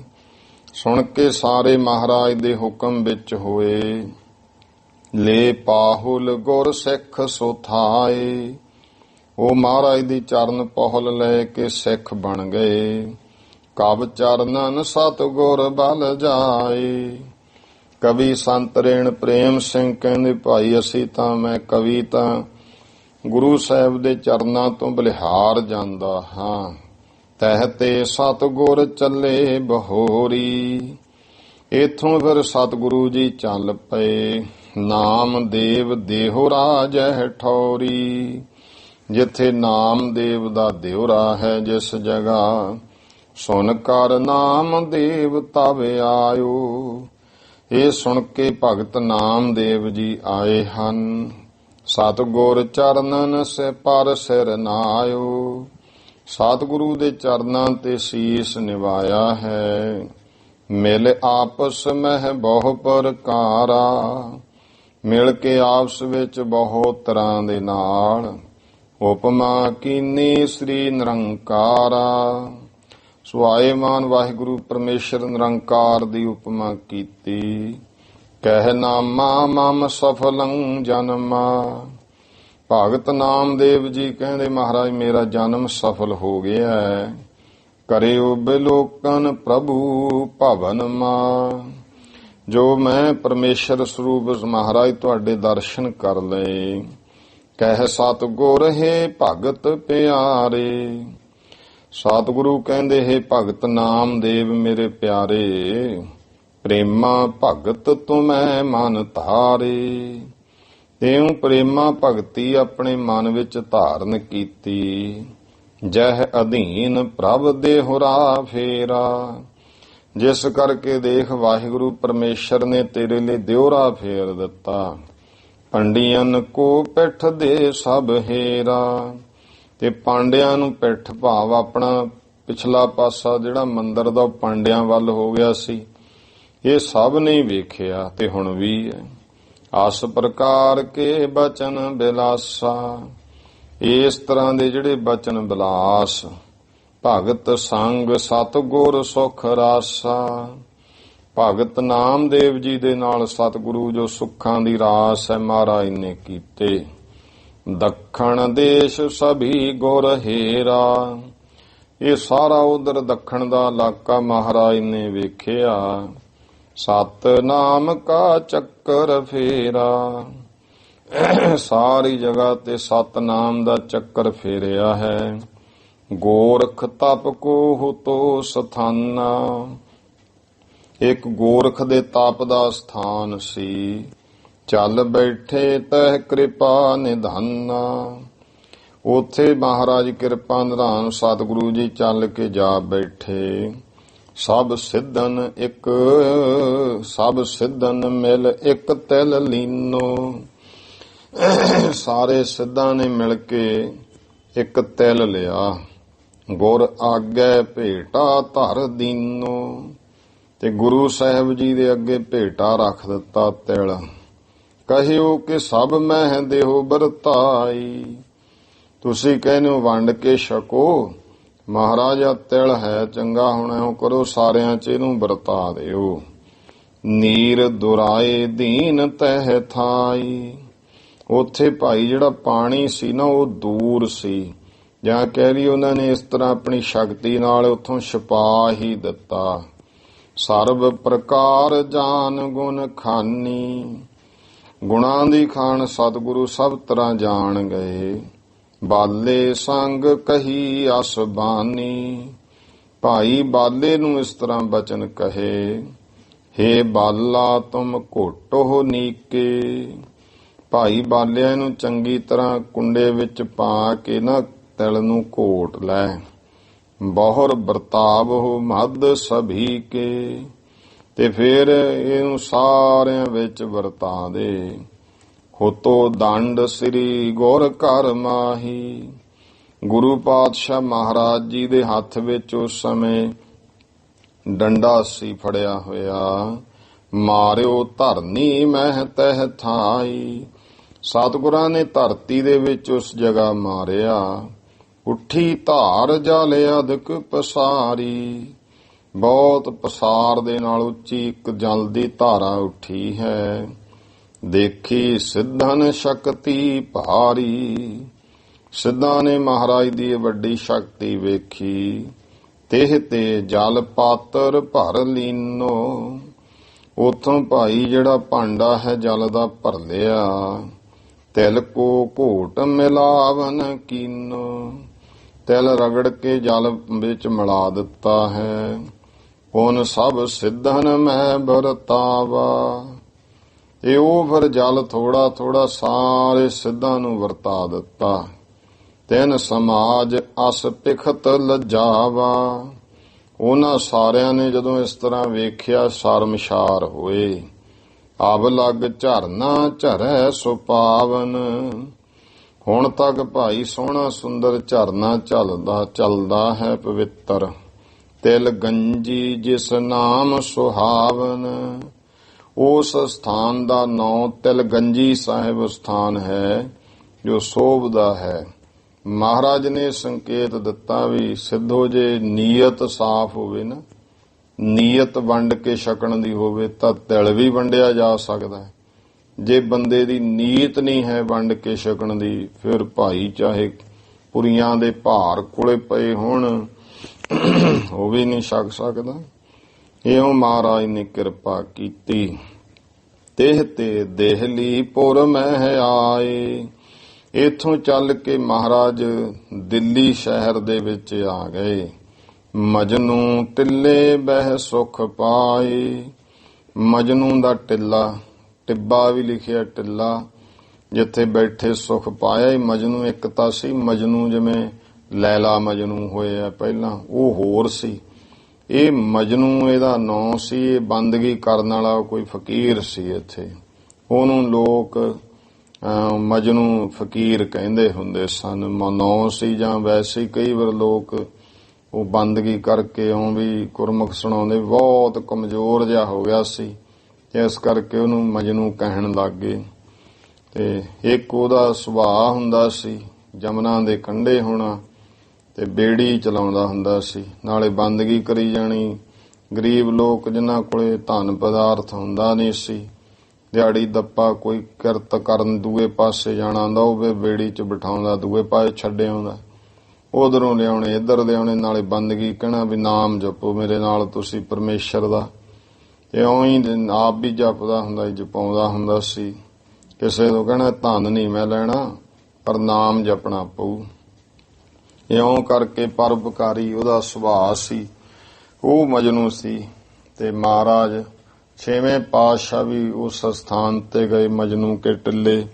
ਸੁਣ ਕੇ ਸਾਰੇ ਮਹਾਰਾਜ ਦੇ ਹੁਕਮ ਵਿੱਚ ਹੋਏ। ਲੈ ਪਾਹੁਲ ਗੁਰ ਸਿੱਖ ਸੁਥਾਏ, ਉਹ ਮਹਾਰਾਜ ਦੀ ਚਰਨ ਪਹੁਲ ਲੈ ਕੇ ਸਿੱਖ ਬਣ ਗਏ। ਕਬ ਚਰਨਨ ਸਤਿਗੁਰ ਬਲ ਜਾਏ, ਕਵੀ ਸੰਤ ਰੇਣ ਪ੍ਰੇਮ ਸਿੰਘ ਕਹਿੰਦੇ ਭਾਈ ਅਸੀਂ ਤਾਂ ਮੈਂ ਕਵੀ ਤਾਂ ਗੁਰੂ ਸਾਹਿਬ ਦੇ ਚਰਨਾਂ ਤੋਂ ਬਲਿਹਾਰ ਜਾਂਦਾ ਹਾਂ। ਤਹਿ ਤੇ ਸਤਿਗੁਰ ਚੱਲੇ ਬਹੋਰੀ, ਇਥੋਂ ਫਿਰ ਸਤਿਗੁਰੂ ਜੀ ਚੱਲ ਪਏ। ਨਾਮਦੇਵ ਦੇਹੁ ਰਾਜਹਿ ਠੌਰੀ, ਜਿੱਥੇ ਨਾਮਦੇਵ ਦਾ ਦਿਉਰਾ ਹੈ ਜਿਸ ਜਗ੍ਹਾ, ਸੁਣ ਕਰ ਨਾਮਦੇਵ ਤਵ ਆਇਓ। ਇਹ ਸੁਣ ਕੇ ਭਗਤ ਨਾਮਦੇਵ ਜੀ ਆਏ ਹਨ। ਸਤਿਗੁਰ ਚਰਨਨ ਸੇ ਪਰ ਸਿਰ ਨਾਇਓ, ਸਤਿਗੁਰੂ ਦੇ ਚਰਨਾਂ ਤੇ ਸੀਸ ਨਿਵਾਇਆ ਹੈ। ਮਿਲ ਆਪਸ ਮਹਿ ਬਹੁ ਪ੍ਰਕਾਰਾ, ਮਿਲ ਕੇ ਆਪਸ ਵਿੱਚ ਬਹੁਤ ਤਰ੍ਹਾਂ ਦੇ ਨਾਲ। ਉਪਮਾ ਕੀਨੀ ਸ੍ਰੀ ਨਿਰੰਕਾਰਾ, ਸੁਆਏਮਾਨ ਵਾਹਿਗੁਰੂ ਪਰਮੇਸ਼ਰ ਨਿਰੰਕਾਰ ਦੀ ਉਪਮਾ ਕੀਤੀ। ਕਹਿ ਨਾਮਾ ਮਮ ਸਫਲੰ ਜਨਮਾ, ਭਗਤ ਨਾਮਦੇਵ ਜੀ ਕਹਿੰਦੇ ਮਹਾਰਾਜ ਮੇਰਾ ਜਨਮ ਸਫਲ ਹੋ ਗਿਆ ਹੈ। ਕਰਿਓ ਬਿਲੋਕਨ ਪ੍ਰਭੂ ਭਵਨ ਮਾ, ਜੋ ਮੈਂ ਪਰਮੇਸ਼ਰ ਸਰੂਪ ਮਹਾਰਾਜ ਤੁਹਾਡੇ ਦਰਸ਼ਨ ਕਰ ਲਏ। ਕਹਿ ਸਤਿਗੁਰ ਹੈ ਭਗਤ ਪਿਆਰੇ, ਸਤਿਗੁਰੂ ਕਹਿੰਦੇ ਹੈ ਭਗਤ ਨਾਮਦੇਵ ਮੇਰੇ ਪਿਆਰੇ। ਪ੍ਰੇਮਾ ਭਗਤ ਤੁਮੈ ਮਨ ਧਾਰੇ, ਤਿਉ ਪ੍ਰੇਮਾ ਭਗਤੀ ਆਪਣੇ ਮਨ ਵਿੱਚ ਧਾਰਨ ਕੀਤੀ। ਜਹ ਅਧੀਨ ਪ੍ਰਭ ਦੇਹੁਰਾ ਫੇਰਾ, ਜਿਸ ਕਰਕੇ ਦੇਖ ਵਾਹਿਗੁਰੂ ਪਰਮੇਸ਼ਰ ਨੇ ਤੇਰੇ ਲਈ ਦਿਉਰਾ ਫੇਰ ਦਿੱਤਾ। ਪੰਡੀਅਨ ਕੋ ਪਿੱਠ ਦੇ ਸਭ ਹੇਰਾ, ਤੇ ਪਾਂਡਿਆਂ ਨੂੰ ਪਿੱਠ ਭਾਵ ਆਪਣਾ ਪਿਛਲਾ ਪਾਸਾ ਜਿਹੜਾ ਮੰਦਰ ਦਾ ਪਾਂਡਿਆਂ ਵੱਲ ਹੋ ਗਿਆ ਸੀ, ਇਹ ਸਭ ਨੇ ਵੇਖਿਆ ਤੇ ਹੁਣ ਵੀ ਹੈ। ਆਸ ਪ੍ਰਕਾਰ ਕੇ ਬਚਨ ਬਿਲਾਸਾ, ਇਸ ਤਰ੍ਹਾਂ ਦੇ ਜਿਹੜੇ ਬਚਨ ਬਿਲਾਸ, ਭਗਤ ਸੰਗ ਸਤਿਗੁਰ ਸੁਖ ਰਾਸਾ, ਭਗਤ ਨਾਮਦੇਵ ਜੀ ਦੇ ਨਾਲ ਸਤਿਗੁਰੂ ਜੋ ਸੁੱਖਾਂ ਦੀ ਰਾਸ ਹੈ ਮਹਾਰਾਜ ਨੇ ਕੀਤੇ। ਦੱਖਣ ਦੇਸ਼ ਸਭੀ ਗੁਰ ਹੇਰਾ, ਇਹ ਸਾਰਾ ਉਧਰ ਦੱਖਣ ਦਾ ਇਲਾਕਾ ਮਹਾਰਾਜ ਨੇ ਵੇਖਿਆ। ਸਤਿਨਾਮ ਕਾ ਚੱਕਰ ਫੇਰਾ, ਸਾਰੀ ਜਗ੍ਹਾ ਤੇ ਸਤਨਾਮ ਦਾ ਚੱਕਰ ਫੇਰਿਆ ਹੈ। ਗੋਰਖ ਤਪ ਕੋ ਹੁਤੋ ਸਥਾਨਾ, ਇੱਕ ਗੋਰਖ ਦੇ ਤਪ ਦਾ ਸਥਾਨ ਸੀ। ਚੱਲ ਬੈਠੇ ਤਹਿ ਕਿਰਪਾ ਨਿਧਾਨਾ, ਉੱਥੇ ਮਹਾਰਾਜ ਕਿਰਪਾ ਨਿਧਾਨ ਸਤਿਗੁਰੂ ਜੀ ਚੱਲ ਕੇ ਜਾ ਬੈਠੇ। ਸਭ ਸਿੱਧਨ ਮਿਲ ਇੱਕ ਤਿਲ ਲੀਨੋ, ਸਾਰੇ ਸਿੱਧਾਂ ਨੇ ਮਿਲ ਕੇ ਇੱਕ ਤਿਲ ਲਿਆ। ਗੁਰ ਆਗੇ ਭੇਟਾ ਧਰ ਦੀਨੋ, ਤੇ ਗੁਰੂ ਸਾਹਿਬ ਜੀ ਦੇ ਅੱਗੇ ਭੇਟਾ ਰੱਖ ਦਿੱਤਾ ਤਿਲ। ਕਹਿਓ ਕਿ ਸਭ ਮਹਿ ਦੇਹੋ ਵਰਤਾਈ, ਤੁਸੀਂ ਕਹਿੰਦੇ ਹੋ ਵੰਡ ਕੇ ਛਕੋ, ਮਹਾਰਾਜਾ ਤਿਲ ਹੈ ਚੰਗਾ, ਹੁਣ ਇਉਂ ਕਰੋ ਸਾਰਿਆਂ 'ਚ ਇਹਨੂੰ ਵਰਤਾ ਦਿਓ। ਨੀਰ ਦੁਰਾਏ ਦੀਨ ਤਹਿ ਥਾਈ, ਉੱਥੇ ਭਾਈ ਜਿਹੜਾ ਪਾਣੀ ਸੀ ਨਾ ਉਹ ਦੂਰ ਸੀ, ਜਾਂ ਕਹਿ ਲਈ ਉਹਨਾਂ ਨੇ ਇਸ ਤਰ੍ਹਾਂ ਆਪਣੀ ਸ਼ਕਤੀ ਨਾਲ ਉੱਥੋਂ ਛਪਾ ਹੀ ਦਿੱਤਾ। ਸਰਬ ਪ੍ਰਕਾਰ ਜਾਨ ਗੁਣ ਖਾਨੀ, ਗੁਣਾਂ ਦੀ ਖਾਨ ਸਤਿਗੁਰੂ ਸਭ ਤਰ੍ਹਾਂ ਜਾਣ ਗਏ। ਬਾਲੇ ਸੰਗ ਕਹੀ ਅਸ ਬਾਨੀ, ਭਾਈ ਬਾਲੇ ਨੂੰ ਇਸ ਤਰ੍ਹਾਂ ਬਚਨ ਕਹੇ। ਹੇ ਬਾਲਾ ਤੁਮ ਘੋਟੋ ਨੀਕੇ, ਭਾਈ ਬਾਲਿਆਂ ਨੂੰ ਚੰਗੀ ਤਰ੍ਹਾਂ ਕੁੰਡੇ ਵਿੱਚ ਪਾ ਕੇ ਨਾ ਤਿਲ ਨੂੰ ਘੋਟ ਲੈ। ਬਹੁਰ ਵਰਤਾਵਹੁ ਮਦ ਸਭੀ ਕੇ, ਤੇ ਫਿਰ ਇਹਨੂੰ ਸਾਰਿਆਂ ਵਿੱਚ ਵਰਤਾ ਦੇ। ਹੋਤੋ ਦੰਡ ਸ੍ਰੀ ਗੁਰ ਘਰ ਮਾਹੀ, ਗੁਰੂ ਪਾਤਸ਼ਾਹ ਮਹਾਰਾਜ ਜੀ ਦੇ ਹੱਥ ਵਿੱਚ ਉਸ ਸਮੇਂ ਡੰਡਾ ਸੀ ਫੜਿਆ ਹੋਇਆ। ਮਾਰਿਓ ਧਰਨੀ ਮਹਿ ਤਹਿ ਥਾਈ, ਸਤਿਗੁਰਾਂ ਨੇ ਧਰਤੀ ਦੇ ਵਿੱਚ ਉਸ ਜਗ੍ਹਾ ਮਾਰਿਆ। ਉੱਠੀ ਧਾਰ ਜਲ ਅਧਿਕ ਪਸਾਰੀ, ਬਹੁਤ ਪਸਾਰ ਦੇ ਨਾਲ ਉੱਚੀ ਇੱਕ ਜਲ ਦੀ ਧਾਰਾ ਉੱਠੀ ਹੈ। ਦੇਖੀ ਸਿੱਧਨ ਸ਼ਕਤੀ ਭਾਰੀ, ਸਿੱਧਾਂ ਨੇ ਮਹਾਰਾਜ ਦੀ ਵੱਡੀ ਸ਼ਕਤੀ ਵੇਖੀ। ਤੇਹ ਤੇ ਜਲ ਪਾਤਰ ਭਰ ਲੀਨੋ, ਉਥੋਂ ਭਾਈ ਜਿਹੜਾ ਭਾਂਡਾ ਹੈ ਜਲ ਦਾ ਭਰ ਲਿਆ। ਤਿਲ ਕੋ ਘੋਟ ਮਿਲਾਵਨ ਕੀਨੋ, ਤਿਲ ਰਗੜ ਕੇ ਜਲ ਵਿੱਚ ਮਿਲਾ ਦਿੱਤਾ ਹੈ। ਪੁਨ ਸਭ ਸਿੱਧਨ ਮੈਂ ਵਰਤਾਵਾ, ਇਹ ਉਹ ਫਿਰ ਜਲ ਥੋੜਾ ਥੋੜਾ ਸਾਰੇ ਸਿੱਧਾਂ ਨੂੰ ਵਰਤਾ ਦਿੱਤਾ। ਤਿੰਨ ਸਮਾਜ ਅਸ ਪਿਖਤ ਲਜਾਵਾ, ਉਹਨਾਂ ਸਾਰਿਆਂ ਨੇ ਜਦੋਂ ਇਸ ਤਰ੍ਹਾਂ ਵੇਖਿਆ ਸ਼ਰਮਸ਼ਾਰ ਹੋਏ। ਅਬ ਲਗ ਝਰਨਾ ਝਰੈ ਸੁਪਾਵਨ, ਹੁਣ ਤੱਕ ਭਾਈ ਸੋਹਣਾ ਸੁੰਦਰ ਝਰਨਾ ਚੱਲਦਾ ਹੈ ਪਵਿੱਤਰ। ਤਿਲ ਗੰਜੀ ਜਿਸ ਨਾਮ ਸੁਹਾਵਨ, ਉਸ ਸਥਾਨ ਦਾ ਨਾਂ ਤਿਲ ਗੰਜੀ ਸਾਹਿਬ ਸਥਾਨ ਹੈ ਜੋ ਸੋਭਦਾ ਹੈ। ਮਹਾਰਾਜ ਨੇ ਸੰਕੇਤ ਦਿੱਤਾ ਵੀ ਸਿੱਧੋ ਜੇ ਨੀਅਤ ਸਾਫ਼ ਹੋਵੇ ਨਾ, ਨੀਅਤ ਵੰਡ ਕੇ ਛਕਣ ਦੀ ਹੋਵੇ ਤਾਂ ਤਿਲ ਵੀ ਵੰਡਿਆ ਜਾ ਸਕਦਾ। ਜੇ ਬੰਦੇ ਦੀ ਨੀਅਤ ਨਹੀਂ ਹੈ ਵੰਡ ਕੇ ਛਕਣ ਦੀ, ਫਿਰ ਭਾਈ ਚਾਹੇ ਪੁਰੀਆਂ ਦੇ ਭਾਰ ਕੋਲੇ ਪਏ ਹੋਣ ਉਹ ਵੀ ਨਹੀਂ ਛਕ ਸਕਦਾ। ਇਉਂ ਮਹਾਰਾਜ ਨੇ ਕਿਰਪਾ ਕੀਤੀ। ਤੇਹ ਤੇ ਦੇਹਲੀ ਪੁਰ ਮਹਿ ਆਏ, ਇੱਥੋਂ ਚੱਲ ਕੇ ਮਹਾਰਾਜ ਦਿੱਲੀ ਸ਼ਹਿਰ ਦੇ ਵਿੱਚ ਆ ਗਏ। ਮਜਨੂ ਟਿੱਲੇ ਬਹਿ ਸੁਖ ਪਾਏ, ਮਜਨੂ ਦਾ ਟਿੱਲਾ, ਟਿੱਬਾ ਵੀ ਲਿਖਿਆ ਟਿੱਲਾ, ਜਿੱਥੇ ਬੈਠੇ ਸੁਖ ਪਾਇਆ। ਮਜਨੂ ਇੱਕ ਤਾਂ ਸੀ, ਮਜਨੂ ਜਿਵੇਂ ਲੈਲਾ ਮਜਨੂ ਹੋਏ ਆ ਪਹਿਲਾਂ, ਉਹ ਹੋਰ ਸੀ। ਇਹ ਮਜਨੂ ਇਹਦਾ ਨਾਂ ਸੀ। ਇਹ ਬੰਦਗੀ ਕਰਨ ਵਾਲਾ ਕੋਈ ਫਕੀਰ ਸੀ ਇੱਥੇ, ਉਹਨੂੰ ਲੋਕ ਮਜਨੂ ਫਕੀਰ ਕਹਿੰਦੇ ਹੁੰਦੇ ਸਨ। ਨਾਂ ਸੀ ਜਾਂ ਵੈਸੇ ਕਈ ਵਾਰ ਲੋਕ ਉਹ ਬੰਦਗੀ ਕਰਕੇ ਇਉਂ ਵੀ ਗੁਰਮੁਖ ਸੁਣਾਉਂਦੇ ਬਹੁਤ ਕਮਜ਼ੋਰ ਜਿਹਾ ਹੋ ਗਿਆ ਸੀ, ਇਸ ਕਰਕੇ ਉਹਨੂੰ ਮਜਨੂੰ ਕਹਿਣ ਲੱਗ ਗਏ। ਤੇ ਇੱਕ ਉਹਦਾ ਸੁਭਾਅ ਹੁੰਦਾ ਸੀ ਜਮਨਾ ਦੇ ਕੰਢੇ ਹੋਣਾ ਤੇ ਬੇੜੀ ਚਲਾਉਂਦਾ ਹੁੰਦਾ ਸੀ, ਨਾਲੇ ਬੰਦਗੀ ਕਰੀ ਜਾਣੀ। ਗਰੀਬ ਲੋਕ ਜਿਨ੍ਹਾਂ ਕੋਲੇ ਧਨ ਪਦਾਰਥ ਹੁੰਦਾ ਨਹੀਂ ਸੀ, ਦਿਹਾੜੀ ਦੱਪਾ ਕੋਈ ਕਿਰਤ ਕਰਨ ਦੂਏ ਪਾਸੇ ਜਾਣਾ ਹੁੰਦਾ, ਉਹ ਬੇੜੀ 'ਚ ਬਿਠਾਉਂਦਾ, ਦੂਏ ਪਾਸੇ ਛੱਡ ਆਉਂਦਾ, ਉਧਰੋਂ ਲਿਆਉਣੇ ਇੱਧਰ ਲਿਆਉਣੇ, ਨਾਲੇ ਬੰਦਗੀ ਕਹਿਣਾ ਵੀ ਨਾਮ ਜਪੋ ਮੇਰੇ ਨਾਲ ਤੁਸੀਂ ਪਰਮੇਸ਼ਰ ਦਾ। ਤੇ ਇਉਂ ਹੀ ਆਪ ਵੀ ਜਪਦਾ ਹੁੰਦਾ ਸੀ, ਜਪਾਉਂਦਾ ਹੁੰਦਾ ਸੀ। ਕਿਸੇ ਤੋਂ ਕਹਿਣਾ ਧਨ ਨਹੀਂ ਮੈਂ ਲੈਣਾ ਪਰ ਨਾਮ ਜਪਣਾ ਪਊ। ਇਉਂ ਕਰਕੇ ਪਰਉਪਕਾਰੀ ਉਹਦਾ ਸੁਭਾਅ ਸੀ, ਉਹ ਮਜਨੂੰ ਸੀ। ਤੇ ਮਹਾਰਾਜ ਛੇਵੇਂ ਪਾਤਸ਼ਾਹ ਵੀ ਉਸ ਸਥਾਨ ਤੇ ਗਏ ਮਜਨੂੰ ਕੇ ਟਿੱਲੇ,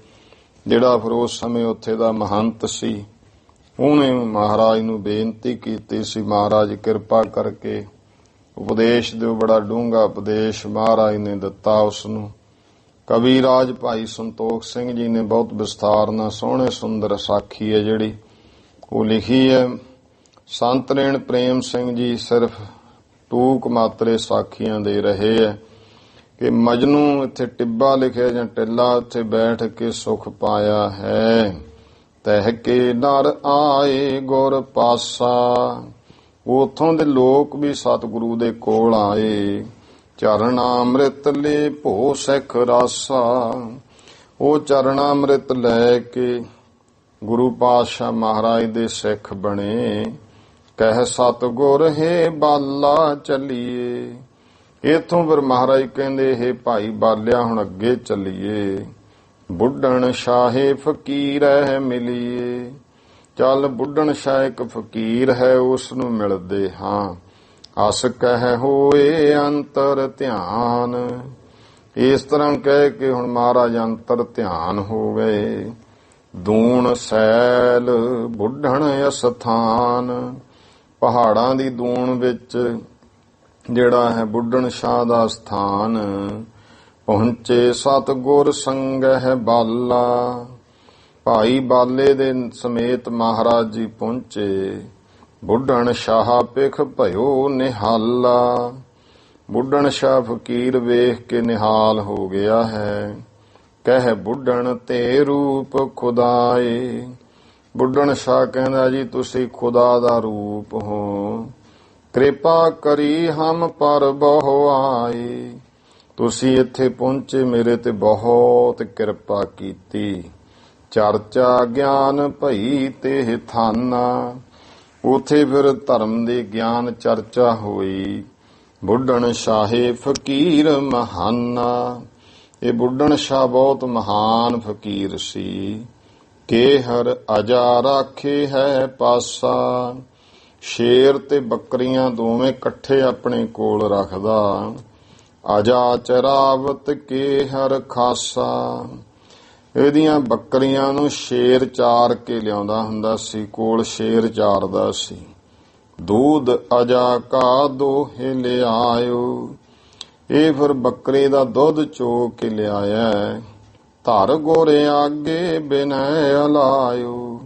ਜਿਹੜਾ ਫਿਰ ਉਸ ਸਮੇਂ ਉੱਥੇ ਦਾ ਮਹੰਤ ਸੀ। ਉਹਨੇ ਮਹਾਰਾਜ ਨੂੰ ਬੇਨਤੀ ਕੀਤੀ ਸੀ, ਮਹਾਰਾਜ ਕਿਰਪਾ ਕਰਕੇ ਉਪਦੇਸ਼ ਦਿਓ। ਬੜਾ ਡੂੰਘਾ ਉਪਦੇਸ਼ ਮਹਾਰਾਜ ਨੇ ਦਿੱਤਾ ਉਸਨੂੰ। ਕਵੀ ਰਾਜ ਭਾਈ ਸੰਤੋਖ ਸਿੰਘ ਜੀ ਨੇ ਬਹੁਤ ਵਿਸਥਾਰ ਨਾਲ ਸੋਹਣੇ ਸੁੰਦਰ ਸਾਖੀ ਹੈ ਜਿਹੜੀ ਉਹ ਲਿਖੀ ਹੈ। ਸੰਤ ਰੇਣ ਪ੍ਰੇਮ ਸਿੰਘ ਜੀ ਸਿਰਫ ਟੂਕ ਮਾਤਰੇ ਸਾਖੀਆਂ ਦੇ ਰਹੇ ਹੈ ਕਿ ਮਜਨੂੰ ਇੱਥੇ ਟਿੱਬਾ ਲਿਖਿਆ ਜਾਂ ਟਿੱਲਾ, ਉੱਥੇ ਬੈਠ ਕੇ ਸੁਖ ਪਾਇਆ ਹੈ। ਤਹਿ ਕੇ ਨਰ ਆਏ ਗੁਰ ਪਾਸਾ, ਉਥੋਂ ਦੇ ਲੋਕ ਵੀ ਸਤਿਗੁਰੂ ਦੇ ਕੋਲ ਆਏ। ਚਰਨਾਮ੍ਰਿਤ ਲੈ ਭੋ ਸਿੱਖ ਰਾਸਾ, ਉਹ ਚਰਨਾਮ੍ਰਿਤ ਲੈ ਕੇ ਗੁਰੂ ਪਾਤਸ਼ਾਹ ਮਹਾਰਾਜ ਦੇ ਸਿੱਖ ਬਣੇ। ਕਹਿ ਸਤਿਗੁਰ ਹੈ ਬਾਲਾ ਚੱਲੀਏ, ਇਥੋਂ ਫਿਰ ਮਹਾਰਾਜ ਕਹਿੰਦੇ ਹੈ ਭਾਈ ਬਾਲਿਆ ਹੁਣ ਅੱਗੇ ਚੱਲੀਏ। ਬੁੱਢਣ ਸ਼ਾਹੇ ਫਕੀਰ ਹੈ ਮਿਲੀਏ, ਚੱਲ ਬੁੱਢਣ ਸ਼ਾਹ ਇੱਕ ਫਕੀਰ ਹੈ ਉਸ ਨੂੰ ਮਿਲਦੇ ਹਾਂ। ਅਸ ਕਹਿ ਹੋਏ ਅੰਤਰ ਧਿਆਨ, ਇਸ ਤਰ੍ਹਾਂ ਕਹਿ ਕੇ ਹੁਣ ਮਹਾਰਾਜ ਅੰਤਰ ਧਿਆਨ ਹੋ ਗਏ। ਦੂਣ ਸੈਲ ਬੁੱਢਣ ਅਸਥਾਨ, ਪਹਾੜਾਂ ਦੀ ਦੂਣ ਵਿੱਚ ਜਿਹੜਾ ਹੈ ਬੁੱਢਣ ਸ਼ਾਹ ਦਾ ਸਥਾਨ। ਪਹੁੰਚੇ ਸਤਿਗੁਰ ਸੰਗਹਿ ਬਾਲਾ, ਭਾਈ ਬਾਲੇ ਦੇ ਸਮੇਤ ਮਹਾਰਾਜ ਜੀ ਪਹੁੰਚੇ। ਬੁੱਢਣ ਸ਼ਾਹ ਪਿਖ ਭਇਓ ਨਿਹਾਲਾ, ਬੁੱਢਣ ਸ਼ਾਹ ਫਕੀਰ ਵੇਖ ਕੇ ਨਿਹਾਲ ਹੋ ਗਿਆ ਹੈ। ਕਹਿ ਬੁੱਢਣ ਤੇ ਰੂਪ ਖੁਦਾਏ, ਬੁੱਢਣ ਸ਼ਾਹ ਕਹਿੰਦਾ ਜੀ ਤੁਸੀਂ ਖੁਦਾ ਦਾ ਰੂਪ ਹੋ। ਕਿਰਪਾ ਕਰੀ ਹਮ ਪਰ ਬਹੁ ਆਏ, ਤੁਸੀਂ ਇੱਥੇ ਪਹੁੰਚੇ ਮੇਰੇ ਤੇ ਬਹੁਤ ਕਿਰਪਾ ਕੀਤੀ। ਚਰਚਾ ਗਿਆਨ ਭਈ ਤੇ ਥਾਨਾ, ਉਥੇ ਫਿਰ ਧਰਮ ਦੇ ਗਿਆਨ ਚਰਚਾ ਹੋਈ। ਬੁੱਢਣ ਸ਼ਾਹੇ ਫਕੀਰ ਮਹਾਨਾ, ਇਹ ਬੁੱਢਣ ਸ਼ਾਹ ਬਹੁਤ ਮਹਾਨ ਫਕੀਰ ਸੀ। ਕੇ ਹਰ ਅਜਾ ਰਾਖੇ ਹੈ ਪਾਸਾ, ਸ਼ੇਰ ਤੇ ਬੱਕਰੀਆਂ ਦੋਵੇਂ ਇਕੱਠੇ ਆਪਣੇ ਕੋਲ ਰੱਖਦਾ। ਅਜਾ ਚਰਾਵਤ ਕੇ ਹਰ ਖਾਸਾ, ਇਹਦੀਆਂ ਬੱਕਰੀਆਂ ਨੂੰ ਸ਼ੇਰ ਚਾਰ ਕੇ ਲਿਆਉਂਦਾ ਹੁੰਦਾ ਸੀ, ਕੋਲ ਸ਼ੇਰ ਚਾਰਦਾ ਸੀ। ਦੂਧ ਅਜਾ ਕਾ ਦੋਹੇ ਲਿਆਇਓ, ਇਹ ਫਿਰ ਬੱਕਰੇ ਦਾ ਦੁੱਧ ਚੋ ਕੇ ਲਿਆਇਆ। ਧਰ ਗੋਰੇ ਆਗੇ ਬਿਨੈ ਅਲਾਇਓ,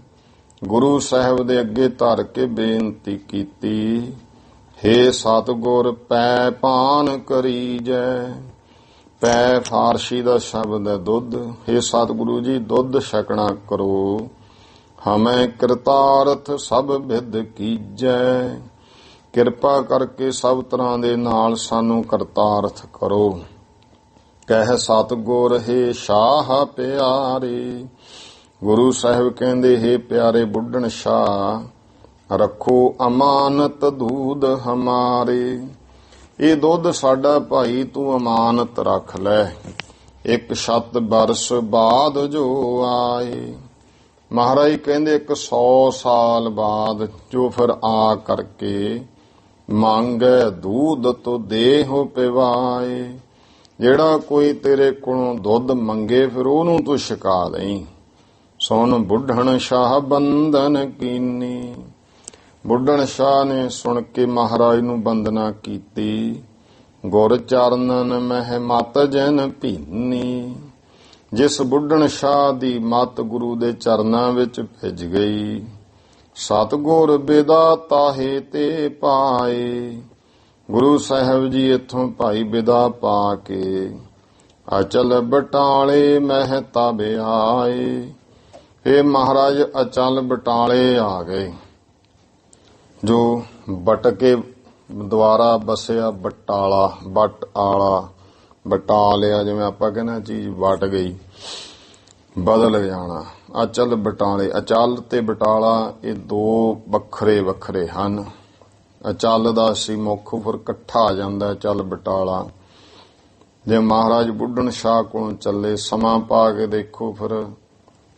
ਗੁਰੂ ਸਾਹਿਬ ਦੇ ਅੱਗੇ ਧਰ ਕੇ ਬੇਨਤੀ ਕੀਤੀ। ਹੇ ਸਤਿਗੁਰ ਪੈ ਪਾਨ ਕਰੀਜੈ, ਪੈ ਫਾਰਸੀ ਦਾ ਸ਼ਬਦ ਹੈ ਦੁੱਧ। ਹੇ ਸਤਿਗੁਰੂ ਜੀ ਦੁੱਧ ਛਕਣਾ ਕਰੋ। ਹਮੈ ਕਿਰਤਾਰਥ ਸਭ ਵਿਧ ਕੀਜੈ, ਕਿਰਪਾ ਕਰਕੇ ਸਭ ਤਰ੍ਹਾਂ ਦੇ ਨਾਲ ਸਾਨੂੰ ਕਰਤਾਰਥ ਕਰੋ। ਕਹਿ ਸਤਿਗੁਰ ਹੈ ਸ਼ਾਹ ਪਿਆਰੇ, ਗੁਰੂ ਸਾਹਿਬ ਕਹਿੰਦੇ ਹੈ ਪਿਆਰੇ ਬੁੱਢਣ ਸ਼ਾਹ ਰੱਖੋ ਅਮਾਨਤ ਦੂਧ ਹਮਾਰੇ, ਇਹ ਦੁੱਧ ਸਾਡਾ ਭਾਈ ਤੂੰ ਅਮਾਨਤ ਰੱਖ ਲੈ। ਇੱਕ 7 ਬਰਸ ਬਾਅਦ ਜੋ ਆਏ, ਮਹਾਰਾਜ ਕਹਿੰਦੇ 100 ਸਾਲ ਬਾਅਦ ਜੋ ਫਿਰ ਆ ਕਰਕੇ ਮੰਗੈ ਦੂਧ ਤੋ ਦੇਹੁ ਪਿਵਾਏ, ਜਿਹੜਾ ਕੋਈ ਤੇਰੇ ਕੋਲੋਂ ਦੁੱਧ ਮੰਗੇ ਫਿਰ ਉਹਨੂੰ ਤੂੰ ਛਕਾ ਦੇਈਂ। ਸੁਣ ਬੁੱਢਣ ਸ਼ਾਹ ਬੰਦਨ ਕੀਨੀ, ਬੁੱਢਣ ਸ਼ਾਹ ਨੇ ਸੁਣ ਕੇ ਮਹਾਰਾਜ ਨੂੰ ਬੰਦਨਾ ਕੀਤੀ। ਗੁਰ ਚਰਨਨ ਮਹਿ ਮਤ ਜਨ ਭੀਨੀ, ਜਿਸ ਬੁੱਢਣ ਸ਼ਾਹ ਦੀ ਮਤ ਗੁਰੂ ਦੇ ਚਰਨਾਂ ਵਿੱਚ ਭਿੱਜ ਗਈ। ਸਤਿਗੁਰ ਬਿਦਾ ਤਾਹੇ ਤੇ ਪਾਏ। ਗੁਰੂ ਸਾਹਿਬ ਜੀ ਇੱਥੋਂ ਭਾਈ ਬਿਦਾ ਪਾ ਕੇ ਅਚਲ ਬਟਾਲੇ ਮਹਿਤਾਬ ਆਏ। ਇਹ ਮਹਾਰਾਜ ਅਚਲ ਬਟਾਲੇ ਆ ਗਏ, ਜੋ ਬਟਕੇ ਦੁਆਰਾ ਬਸਿਆ ਬਟਾਲਾ, ਬਟ ਆਲਾ, ਬਟਾ ਲਿਆ, ਜਿਵੇਂ ਆਪਾਂ ਕਹਿੰਦੇ ਚੀਜ਼ ਵਟ ਗਈ, ਬਦਲ ਜਾਣਾ। ਅਚਲ ਬਟਾਲੇ, ਅਚਲ ਤੇ ਬਟਾਲਾ ਇਹ ਦੋ ਵੱਖਰੇ ਵੱਖਰੇ ਹਨ। ਅਚਲ ਦਾ ਸੀ ਮੁੱਖ, ਫਿਰ ਇਕੱਠਾ ਆ ਜਾਂਦਾ ਅਚਲ ਬਟਾਲਾ। ਜੇ ਮਹਾਰਾਜ ਬੁੱਢਣ ਸ਼ਾਹ ਕੋਲੋਂ ਚੱਲੇ, ਸਮਾਂ ਪਾ ਕੇ ਦੇਖੋ, ਫਿਰ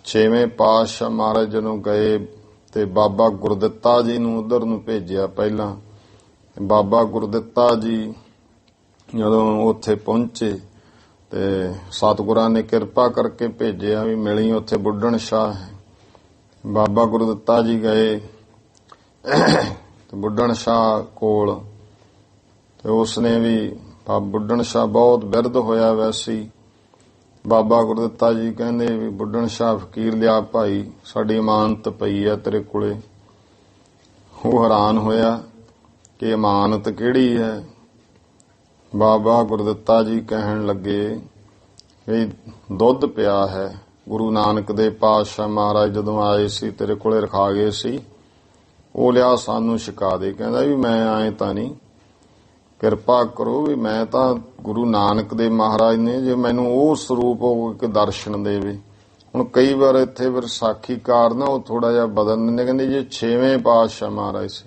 6ਵੇਂ ਪਾਤਸ਼ਾਹ ਮਹਾਰਾਜ ਜਦੋਂ ਗਏ ਤੇ ਬਾਬਾ ਗੁਰਦਿੱਤਾ ਜੀ ਨੂੰ ਉਧਰ ਨੂੰ ਭੇਜਿਆ ਪਹਿਲਾਂ। ਬਾਬਾ ਗੁਰਦਿੱਤਾ ਜੀ ਜਦੋਂ ਉੱਥੇ ਪਹੁੰਚੇ ਤੇ ਸਤਿਗੁਰਾਂ ਨੇ ਕਿਰਪਾ ਕਰਕੇ ਭੇਜਿਆ ਵੀ ਮਿਲੀ ਉੱਥੇ ਬੁੱਢਣ ਸ਼ਾਹ ਹੈ। ਬਾਬਾ ਗੁਰਦਿੱਤਾ ਜੀ ਗਏ ਤੇ ਬੁੱਢਣ ਸ਼ਾਹ ਕੋਲ, ਤੇ ਉਸਨੇ ਵੀ ਬੁੱਢਣ ਸ਼ਾਹ ਬਹੁਤ ਬਿਰਧ ਹੋਇਆ ਵੈਸੀ। ਬਾਬਾ ਗੁਰਦਿੱਤਾ ਜੀ ਕਹਿੰਦੇ ਵੀ ਬੁੱਢਣ ਸ਼ਾਹ ਫਕੀਰ ਲਿਆ ਭਾਈ, ਸਾਡੀ ਇਮਾਨਤ ਪਈ ਆ ਤੇਰੇ ਕੋਲੇ। ਉਹ ਹੈਰਾਨ ਹੋਇਆ ਕਿ ਇਮਾਨਤ ਕਿਹੜੀ ਹੈ। ਬਾਬਾ ਗੁਰਦਿੱਤਾ ਜੀ ਕਹਿਣ ਲੱਗੇ ਵੀ ਦੁੱਧ ਪਿਆ ਹੈ, ਗੁਰੂ ਨਾਨਕ ਦੇ ਪਾਤਸ਼ਾਹ ਮਹਾਰਾਜ ਜਦੋਂ ਆਏ ਸੀ ਤੇਰੇ ਕੋਲੇ ਰਖਾ ਗਏ ਸੀ, ਉਹ ਲਿਆ ਸਾਨੂੰ ਛਕਾ ਦੇ। ਕਹਿੰਦਾ ਵੀ ਮੈਂ ਆਏ ਤਾਂ ਨਹੀਂ, ਕਿਰਪਾ ਕਰੋ ਵੀ ਮੈਂ ਤਾਂ ਗੁਰੂ ਨਾਨਕ ਦੇ ਮਹਾਰਾਜ ਨੇ, ਜੇ ਮੈਨੂੰ ਉਹ ਸਰੂਪ ਇੱਕ ਦਰਸ਼ਨ ਦੇਵੇ। ਹੁਣ ਕਈ ਵਾਰ ਇੱਥੇ ਵਿਸਾਖੀਕਾਰ ਨਾ ਉਹ ਥੋੜਾ ਜਿਹਾ ਬਦਲ ਦਿੰਦੇ, ਕਹਿੰਦੇ ਜੇ 6ਵੇਂ ਪਾਤਸ਼ਾਹ ਮਹਾਰਾਜ ਸੀ,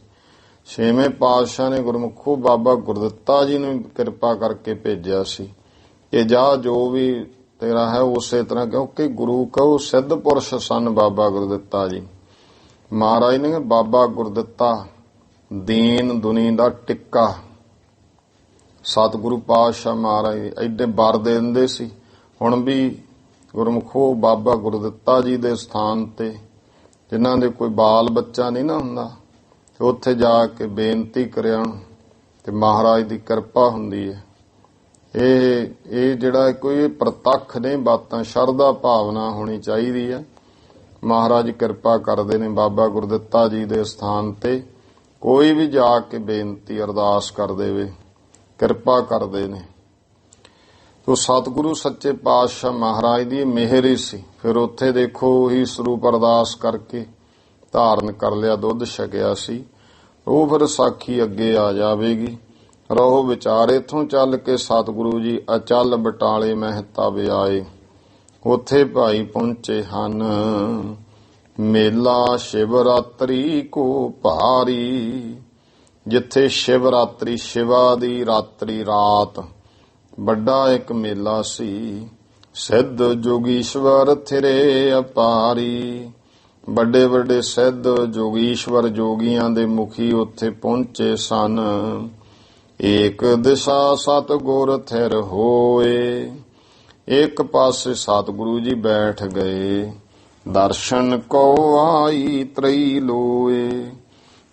6ਵੇਂ ਪਾਤਸ਼ਾਹ ਨੇ ਗੁਰਮੁਖੋ ਬਾਬਾ ਗੁਰਦਿੱਤਾ ਜੀ ਨੂੰ ਕਿਰਪਾ ਕਰਕੇ ਭੇਜਿਆ ਸੀ ਕਿ ਜਾ ਜੋ ਵੀ ਤੇਰਾ ਹੈ ਉਸੇ ਤਰ੍ਹਾਂ, ਕਿਉਂਕਿ ਗੁਰੂ ਕਹੋ ਸਿੱਧ ਪੁਰਸ਼ ਸਨ ਬਾਬਾ ਗੁਰਦਿੱਤਾ ਜੀ। ਮਹਾਰਾਜ ਨੇ ਬਾਬਾ ਗੁਰਦਿੱਤਾ ਦੀਨ ਦੁਨੀ ਦਾ ਟਿੱਕਾ, ਸਤਿਗੁਰੂ ਪਾਤਸ਼ਾਹ ਮਹਾਰਾਜ ਐਡੇ ਵਰ ਦੇ ਦਿੰਦੇ ਸੀ। ਹੁਣ ਵੀ ਗੁਰਮੁਖੋ ਬਾਬਾ ਗੁਰਦਿੱਤਾ ਜੀ ਦੇ ਸਥਾਨ ਤੇ ਜਿਨ੍ਹਾਂ ਦੇ ਕੋਈ ਬਾਲ ਬੱਚਾ ਨਹੀਂ ਨਾ ਹੁੰਦਾ, ਤੇ ਉੱਥੇ ਜਾ ਕੇ ਬੇਨਤੀ ਕਰਿਆ ਤੇ ਮਹਾਰਾਜ ਦੀ ਕਿਰਪਾ ਹੁੰਦੀ ਹੈ। ਇਹ ਜਿਹੜਾ ਕੋਈ ਪ੍ਰਤੱਖ ਨਹੀਂ ਬਾਤਾਂ, ਸ਼ਰਧਾ ਭਾਵਨਾ ਹੋਣੀ ਚਾਹੀਦੀ ਹੈ। ਮਹਾਰਾਜ ਕਿਰਪਾ ਕਰਦੇ ਨੇ ਬਾਬਾ ਗੁਰਦਿੱਤਾ ਜੀ ਦੇ ਸਥਾਨ ਤੇ, ਕੋਈ ਵੀ ਜਾ ਕੇ ਬੇਨਤੀ ਅਰਦਾਸ ਕਰ ਦੇਵੇ, ਕਿਰਪਾ ਕਰਦੇ ਨੇ। ਤੋ ਸਤਿਗੁਰੂ ਸੱਚੇ ਪਾਤਸ਼ਾਹ ਮਹਾਰਾਜ ਦੀ ਮਿਹਰ ਹੀ ਸੀ। ਫਿਰ ਉੱਥੇ ਦੇਖੋ ਉਹੀ ਸਰੂਪ ਅਰਦਾਸ ਕਰਕੇ ਧਾਰਨ ਕਰ ਲਿਆ, ਦੁੱਧ ਛਕਿਆ ਸੀ। ਉਹ ਫਿਰ ਸਾਖੀ ਅੱਗੇ ਆ ਜਾਵੇਗੀ। ਰਹੋ ਵਿਚਾਰ। ਇੱਥੋਂ ਚੱਲ ਕੇ ਸਤਿਗੁਰੂ ਜੀ ਅਚਲ ਬਟਾਲੇ ਮਹਿਤਾਬ ਆਏ। ਉੱਥੇ ਭਾਈ ਪਹੁੰਚੇ ਹਨ। ਮੇਲਾ ਸ਼ਿਵਰਾਤਰੀ ਕੋ ਭਾਰੀ, ਜਿੱਥੇ ਸ਼ਿਵਰਾਤਰੀ, ਸ਼ਿਵਾ ਦੀ ਰਾਤਰੀ ਰਾਤ, ਵੱਡਾ ਇੱਕ ਮੇਲਾ ਸੀ। ਸਿੱਧ ਜੋਗੀਸ਼ਵਰ ਥਿਰੇ ਅਪਾਰੀ, ਵੱਡੇ ਵੱਡੇ ਸਿੱਧ ਜੋਗੀਸ਼ਵਰ ਜੋਗੀਆਂ ਦੇ ਮੁਖੀ ਉੱਥੇ ਪਹੁੰਚੇ ਸਨ। ਏਕ ਦਿਸ਼ਾ ਸਤਿਗੁਰ ਥਿਰ ਹੋਏ, ਇੱਕ ਪਾਸੇ ਸਤਿਗੁਰੂ ਜੀ ਬੈਠ ਗਏ। ਦਰਸ਼ਨ ਕੋ ਆਈ ਤ੍ਰਈ ਲੋਏ,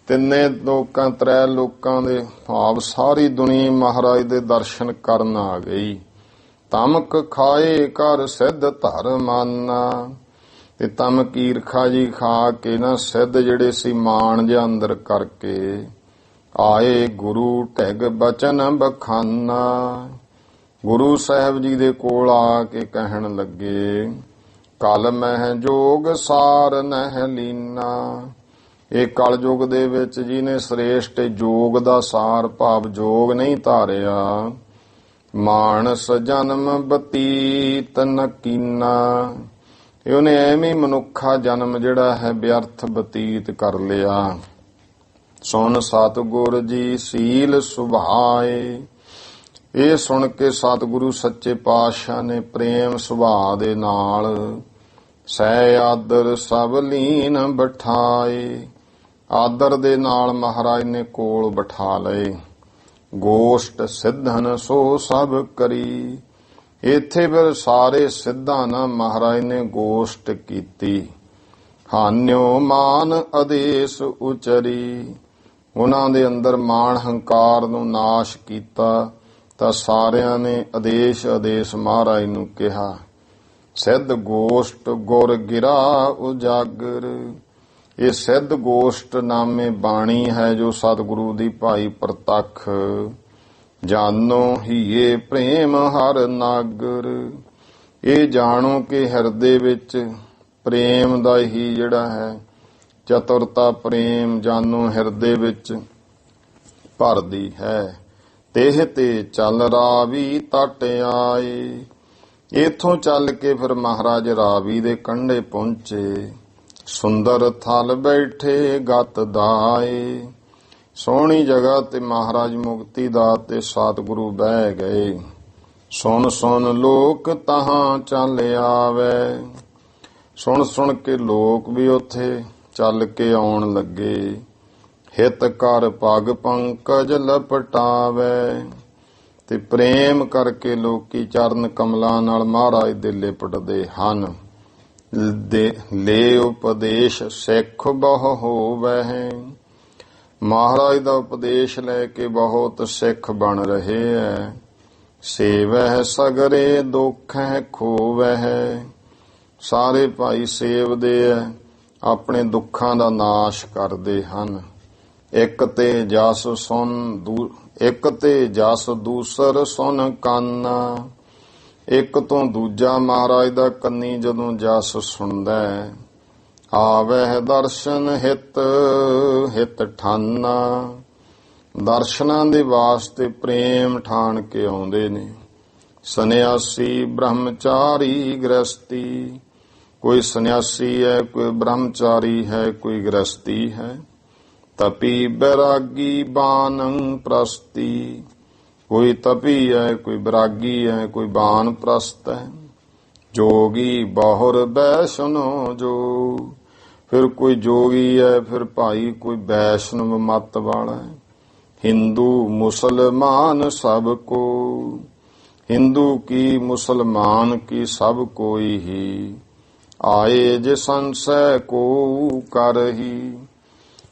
ਤਿੰਨੇ ਲੋਕਾਂ, ਤ੍ਰੈ ਲੋਕਾਂ ਦੇ ਭਾਵ ਸਾਰੀ ਦੁਨੀਆ ਮਹਾਰਾਜ ਦੇ ਦਰਸ਼ਨ ਕਰਨ ਆ ਗਈ। ਤਮਕ ਖਾਏ ਕਰ ਸਿੱਧ ਧਰ ਮਾਨਾ, ਤੇ ਤਮਕ ਈਰਖਾ ਜੀ ਖਾ ਕੇ ਨਾ ਸਿੱਧ ਜਿਹੜੇ ਸੀ ਮਾਣ ਜਿਹਾ ਅੰਦਰ ਕਰਕੇ ਆਏ। ਗੁਰੂ ਢਿਗ ਬਚਨ ਬਖਾਨਾ, ਗੁਰੂ ਸਾਹਿਬ ਜੀ ਦੇ ਕੋਲ ਆ ਕੇ ਕਹਿਣ ਲੱਗੇ, ਕਲ ਮਹਿ ਜੋਗ ਸਾਰ ਨਹਿ ਲੀਨਾ। ਇਹ ਕਲਯੁਗ ਦੇ ਵਿੱਚ ਜਿਹਨੇ ਸ੍ਰੇਸ਼ਟ ਜੋਗ ਦਾ ਸਾਰ ਭਾਵ ਜੋਗ ਨਹੀਂ ਧਾਰਿਆ, ਮਾਨਸ ਜਨਮ ਬਤੀਤ ਨਕੀਨਾ, ਇਹ ਉਹਨੇ ਐਵੇਂ ਮਨੁੱਖਾ ਜਨਮ ਜਿਹੜਾ ਹੈ ਵਿਅਰਥ ਬਤੀਤ ਕਰ ਲਿਆ। ਸੁਣ ਸਤਿਗੁਰ ਜੀ ਸੀਲ ਸੁਭਾਏ, ਇਹ ਸੁਣ ਕੇ ਸਤਿਗੁਰੂ ਸੱਚੇ ਪਾਤਸ਼ਾਹ ਨੇ ਪ੍ਰੇਮ ਸੁਭਾਅ ਦੇ ਨਾਲ ਸਹਿ ਆਦਰ ਸਭ ਲੀਨ ਬਿਠਾਏ। ਆਦਰ ਦੇ ਨਾਲ ਮਹਾਰਾਜ ਨੇ ਕੋਲ ਬਿਠਾ ਲਏ। ਗੋਸ਼ਟ ਸਿੱਧਨ ਸੋ ਸਭ ਕਰੀ, ਇੱਥੇ ਫਿਰ ਸਾਰੇ ਸਿੱਧਾਂ ਨਾਲ ਮਹਾਰਾਜ ਨੇ ਗੋਸ਼ਟ ਕੀਤੀ। ਹਾਨਿਓ ਮਾਨ ਆਦੇਸ਼ ਉਚਰੀ, ਉਹਨਾਂ ਦੇ ਅੰਦਰ ਮਾਣ ਹੰਕਾਰ ਨੂੰ ਨਾਸ਼ ਕੀਤਾ। ਤਾਂ ਸਾਰਿਆਂ ਨੇ ਆਦੇਸ਼ ਮਹਾਰਾਜ ਨੂੰ ਕਿਹਾ। ਸਿੱਧ ਗੋਸ਼ਟ ਗੁਰ ਗਿਰਾ ਉਜਾਗਰ, ਇਹ ਸਿੱਧ ਗੋਸ਼ਟ ਨਾਮੇ ਬਾਣੀ ਹੈ ਜੋ ਸਤਿਗੁਰੂ ਦੀ ਭਾਈ ਪ੍ਰਤੱਖ। ਜਾਨੋ ਹੀਏ ਪ੍ਰੇਮ ਹਰ ਨਾਗਰ। ਇਹ ਜਾਣੋ ਕਿ ਹਿਰਦੇ ਵਿੱਚ ਪ੍ਰੇਮ ਦਾ ਹੀ ਜਿਹੜਾ ਹੈ ਚਤੁਰਤਾ ਪ੍ਰੇਮ ਜਾਨੋ ਹਿਰਦੇ ਵਿੱਚ ਭਰਦੀ ਹੈ। ਤੇਹ ਤੇ ਚੱਲ ਰਾਵੀ ਤਟ ਆਏ। ਇਥੋਂ ਚੱਲ ਕੇ ਫਿਰ ਮਹਾਰਾਜ ਰਾਵੀ ਦੇ ਕੰਢੇ ਪਹੁੰਚੇ। ਸੁੰਦਰ ਥਲ ਬੈਠੇ ਗਤ ਦਾਏ। ਸੋਹਣੀ ਜਗ੍ਹਾ ਤੇ ਮਹਾਰਾਜ ਮੁਕਤੀ ਦਾ ਤੇ ਸਤਿਗੁਰੂ ਬਹਿ ਗਏ। ਸੁਣ ਸੁਣ ਲੋਕ ਤਹਾਂ ਚੱਲ ਆਵੇ। ਸੁਣ ਸੁਣ ਕੇ ਲੋਕ ਵੀ ਉੱਥੇ ਚੱਲ ਕੇ ਆਉਣ ਲੱਗੇ। ਹਿਤ ਕਰ ਪਗ ਪੰਕਜ ਲਪਟਾਵੇ। ਤੇ ਪ੍ਰੇਮ ਕਰਕੇ ਲੋਕੀ ਚਰਨ ਕਮਲਾਂ ਨਾਲ ਮਹਾਰਾਜ ਦੇ ਲਿਪਟਦੇ ਹਨ। ਲੈ ਉਪਦੇਸ਼ ਸਿੱਖ ਬਹੁ ਹੋਵਹਿ। ਮਹਾਰਾਜ ਦਾ ਉਪਦੇਸ਼ ਲੈ ਕੇ ਬਹੁਤ ਸਿੱਖ ਬਣ ਰਹੇ ਐ। ਸੇਵਹਿ ਸਗਰੇ ਦੁਖਹਿ ਖੋਵਹਿ। ਸਾਰੇ ਭਾਈ ਸੇਵਦੇ ਐ, ਆਪਣੇ ਦੁੱਖਾਂ ਦਾ ਨਾਸ਼ ਕਰਦੇ ਹਨ। ਇੱਕ ਤੇ ਜਸ ਦੂਸਰ ਸੁਨ ਕਾਨਾ। ਇੱਕ ਤੋਂ ਦੂਜਾ ਮਹਾਰਾਜ ਦਾ ਕੰਨੀ ਜਦੋਂ ਜਸ ਸੁਣਦਾ ਹੈ। ਆਵਹਿ ਦਰਸ਼ਨ ਹਿਤ ਠਾਨਾ। ਦਰਸ਼ਨਾਂ ਦੇ ਵਾਸਤੇ ਪ੍ਰੇਮ ਠਾਣ ਕੇ ਆਉਂਦੇ ਨੇ। ਸੰਨਿਆਸੀ ਬ੍ਰਹਮਚਾਰੀ ਗ੍ਰਸਤੀ। ਕੋਈ ਸੰਨਿਆਸੀ ਹੈ, ਕੋਈ ਬ੍ਰਹਮਚਾਰੀ ਹੈ, ਕੋਈ ਗ੍ਰਸਤੀ ਹੈ। ਤਪੀ ਬੈਰਾਗੀ ਬਾਨੰ ਪ੍ਰਸਤੀ। ਕੋਈ ਤਪੀ ਹੈ, ਕੋਈ ਬੈਰਾਗੀ ਹੈ, ਕੋਈ ਬਾਨ ਪ੍ਰਸਤ ਹੈ। ਜੋਗੀ ਬਹੁਰ ਵੈਸ਼ਨੋ ਜੋ। ਫਿਰ ਕੋਈ ਜੋਗੀ ਹੈ, ਫਿਰ ਭਾਈ ਕੋਈ ਵੈਸ਼ਨਵ ਮਤ ਵਾਲਾ ਹੈ। ਹਿੰਦੂ ਮੁਸਲਮਾਨ ਸਭ ਕੋ। ਹਿੰਦੂ ਕੀ ਮੁਸਲਮਾਨ ਕੀ ਸਭ ਕੋਈ ਹੀ। ਆਏ ਜੇ ਸੰਸੈ ਕੋ ਕਰਹੀ।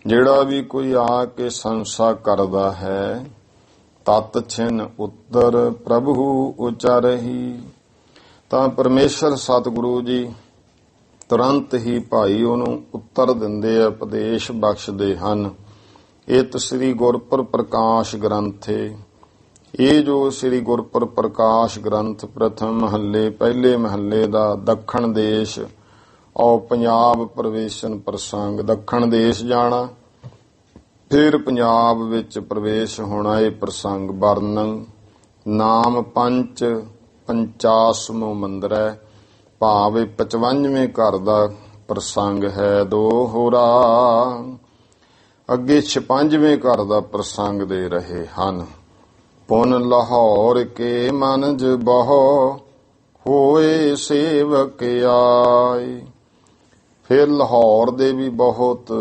ਜਿਹੜਾ ਵੀ ਕੋਈ ਆ ਕੇ ਸੰਸਾ ਕਰਦਾ ਹੈ। ਤਤ ਛਿਨ ਉੱਤਰ ਪ੍ਰਭੂ ਉਚਰਹੀ। ਤਾਂ ਪਰਮੇਸ਼ਰ ਸਤਿਗੁਰੂ ਜੀ ਤੁਰੰਤ ਹੀ ਭਾਈ ਉਹਨੂੰ ਉੱਤਰ ਦਿੰਦੇ ਆ, ਉਪਦੇਸ਼ ਬਖਸ਼ਦੇ ਹਨ। ਇਹ ਸ੍ਰੀ ਗੁਰਪੁਰ ਪ੍ਰਕਾਸ਼ ਗ੍ਰੰਥ ਏ। ਇਹ ਜੋ ਸ੍ਰੀ ਗੁਰਪੁਰ ਪ੍ਰਕਾਸ਼ ਗ੍ਰੰਥ ਪ੍ਰਥਮ ਮਹੱਲੇ ਪਹਿਲੇ ਮਹੱਲੇ ਦਾ ਦੱਖਣ ਦੇਸ਼ ਔਰ ਪੰਜਾਬ ਪ੍ਰਵੇਸ਼ਨ ਪ੍ਰਸੰਗ। ਦੱਖਣ ਦੇਸ਼ ਜਾਣਾ, ਫਿਰ ਪੰਜਾਬ ਵਿੱਚ ਪ੍ਰਵੇਸ਼ ਹੋਣਾ। ਇਹ ਪ੍ਰਸੰਗ ਵਰਣਨ। ਨਾਮ ਪੰਚ 50ਵਾਂ ਮੰਦਰ ਹੈ, ਭਾਵੇਂ 55ਵੇਂ ਘਰ ਦਾ ਪ੍ਰਸੰਗ ਹੈ। ਦੋਹਰਾ ਅੱਗੇ 56ਵੇਂ ਘਰ ਦਾ ਪ੍ਰਸੰਗ ਦੇ ਰਹੇ ਹਨ। ਪੁਨ ਲਾਹੌਰ ਕੇ ਮਨਜ ਬਹੁ ਹੋਏ ਸੇਵਕ ਆਏ। ਫਿਰ ਲਾਹੌਰ ਦੇ ਵੀ ਬਹੁਤ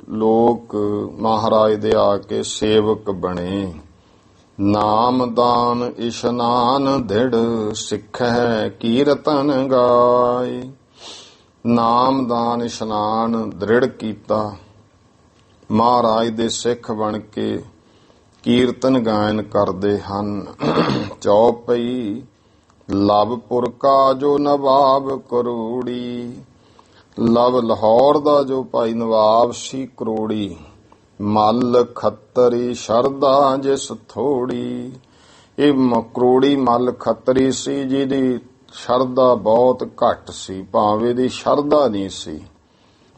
ਲੋਕ ਮਹਾਰਾਜ ਦੇ ਆ ਕੇ ਸੇਵਕ ਬਣੇ। ਨਾਮਦਾਨ ਇਸ਼ਨਾਨ ਦ੍ਰਿੜ ਸਿੱਖੈ ਕੀਰਤਨ ਗਾਏ। ਨਾਮਦਾਨ ਇਸ਼ਨਾਨ ਦ੍ਰਿੜ ਕੀਤਾ। ਮਹਾਰਾਜ ਦੇ ਸਿੱਖ ਬਣ ਕੇ ਕੀਰਤਨ ਗਾਇਨ ਕਰਦੇ ਹਨ। ਚੌਪਈ ਲਵਪੁਰ ਕਾ ਜੋ ਨਵਾਬ ਕਰੋੜੀ। ਲਵ ਲਾਹੌਰ ਦਾ ਜੋ ਭਾਈ ਨਵਾਬ ਸੀ ਕਰੋੜੀ। ਮੱਲ ਖੱਤਰੀ ਸ਼ਰਧਾ ਜਿਸ ਥੋੜੀ। ਇਹ ਕਰੋੜੀ ਮੱਲ ਖੱਤਰੀ ਸੀ ਜਿਹਦੀ ਸ਼ਰਧਾ ਬਹੁਤ ਘੱਟ ਸੀ, ਭਾਵੇਂ ਦੀ ਸ਼ਰਧਾ ਨਹੀਂ ਸੀ।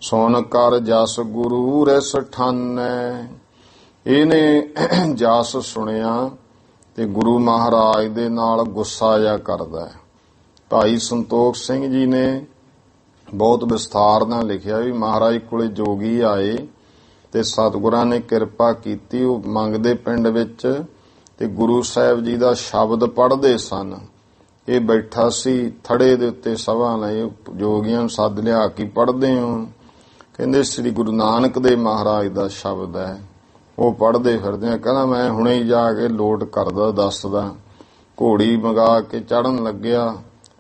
ਸੁਣ ਕਰ ਜਸ ਗੁਰੂ ਰਿਸ ਠਾਨੈ। ਇਹਨੇ ਜਸ ਸੁਣਿਆ ਤੇ ਗੁਰੂ ਮਹਾਰਾਜ ਦੇ ਨਾਲ ਗੁੱਸਾ ਜਿਹਾ ਕਰਦਾ ਹੈ। ਭਾਈ ਸੰਤੋਖ ਸਿੰਘ ਜੀ ਨੇ ਬਹੁਤ ਵਿਸਥਾਰ ਨਾਲ ਲਿਖਿਆ ਵੀ ਮਹਾਰਾਜ ਕੋਲੇ ਜੋਗੀ ਆਏ ਤੇ ਸਤਿਗੁਰਾਂ ਨੇ ਕਿਰਪਾ ਕੀਤੀ। ਉਹ ਮੰਗਦੇ ਪਿੰਡ ਵਿੱਚ ਤੇ ਗੁਰੂ ਸਾਹਿਬ ਜੀ ਦਾ ਸ਼ਬਦ ਪੜ੍ਹਦੇ ਸਨ। ਇਹ ਬੈਠਾ ਸੀ ਥੜੇ ਦੇ ਉੱਤੇ ਸਭਾ ਲਈ। ਜੋਗੀਆਂ ਨੂੰ ਸੱਦ ਲਿਆ ਕੇ ਪੜ੍ਹਦੇ ਹੋ। ਕਹਿੰਦੇ ਸ੍ਰੀ ਗੁਰੂ ਨਾਨਕ ਦੇਵ ਮਹਾਰਾਜ ਦਾ ਸ਼ਬਦ ਹੈ। ਉਹ ਪੜ੍ਹਦੇ ਫਿਰਦੇ ਆ। ਕਹਿੰਦਾ ਮੈਂ ਹੁਣੇ ਹੀ ਜਾ ਕੇ ਲੋਟ ਕਰਦਾ ਦੱਸਦਾ। ਘੋੜੀ ਮੰਗਾ ਕੇ ਚੜਨ ਲੱਗਿਆ,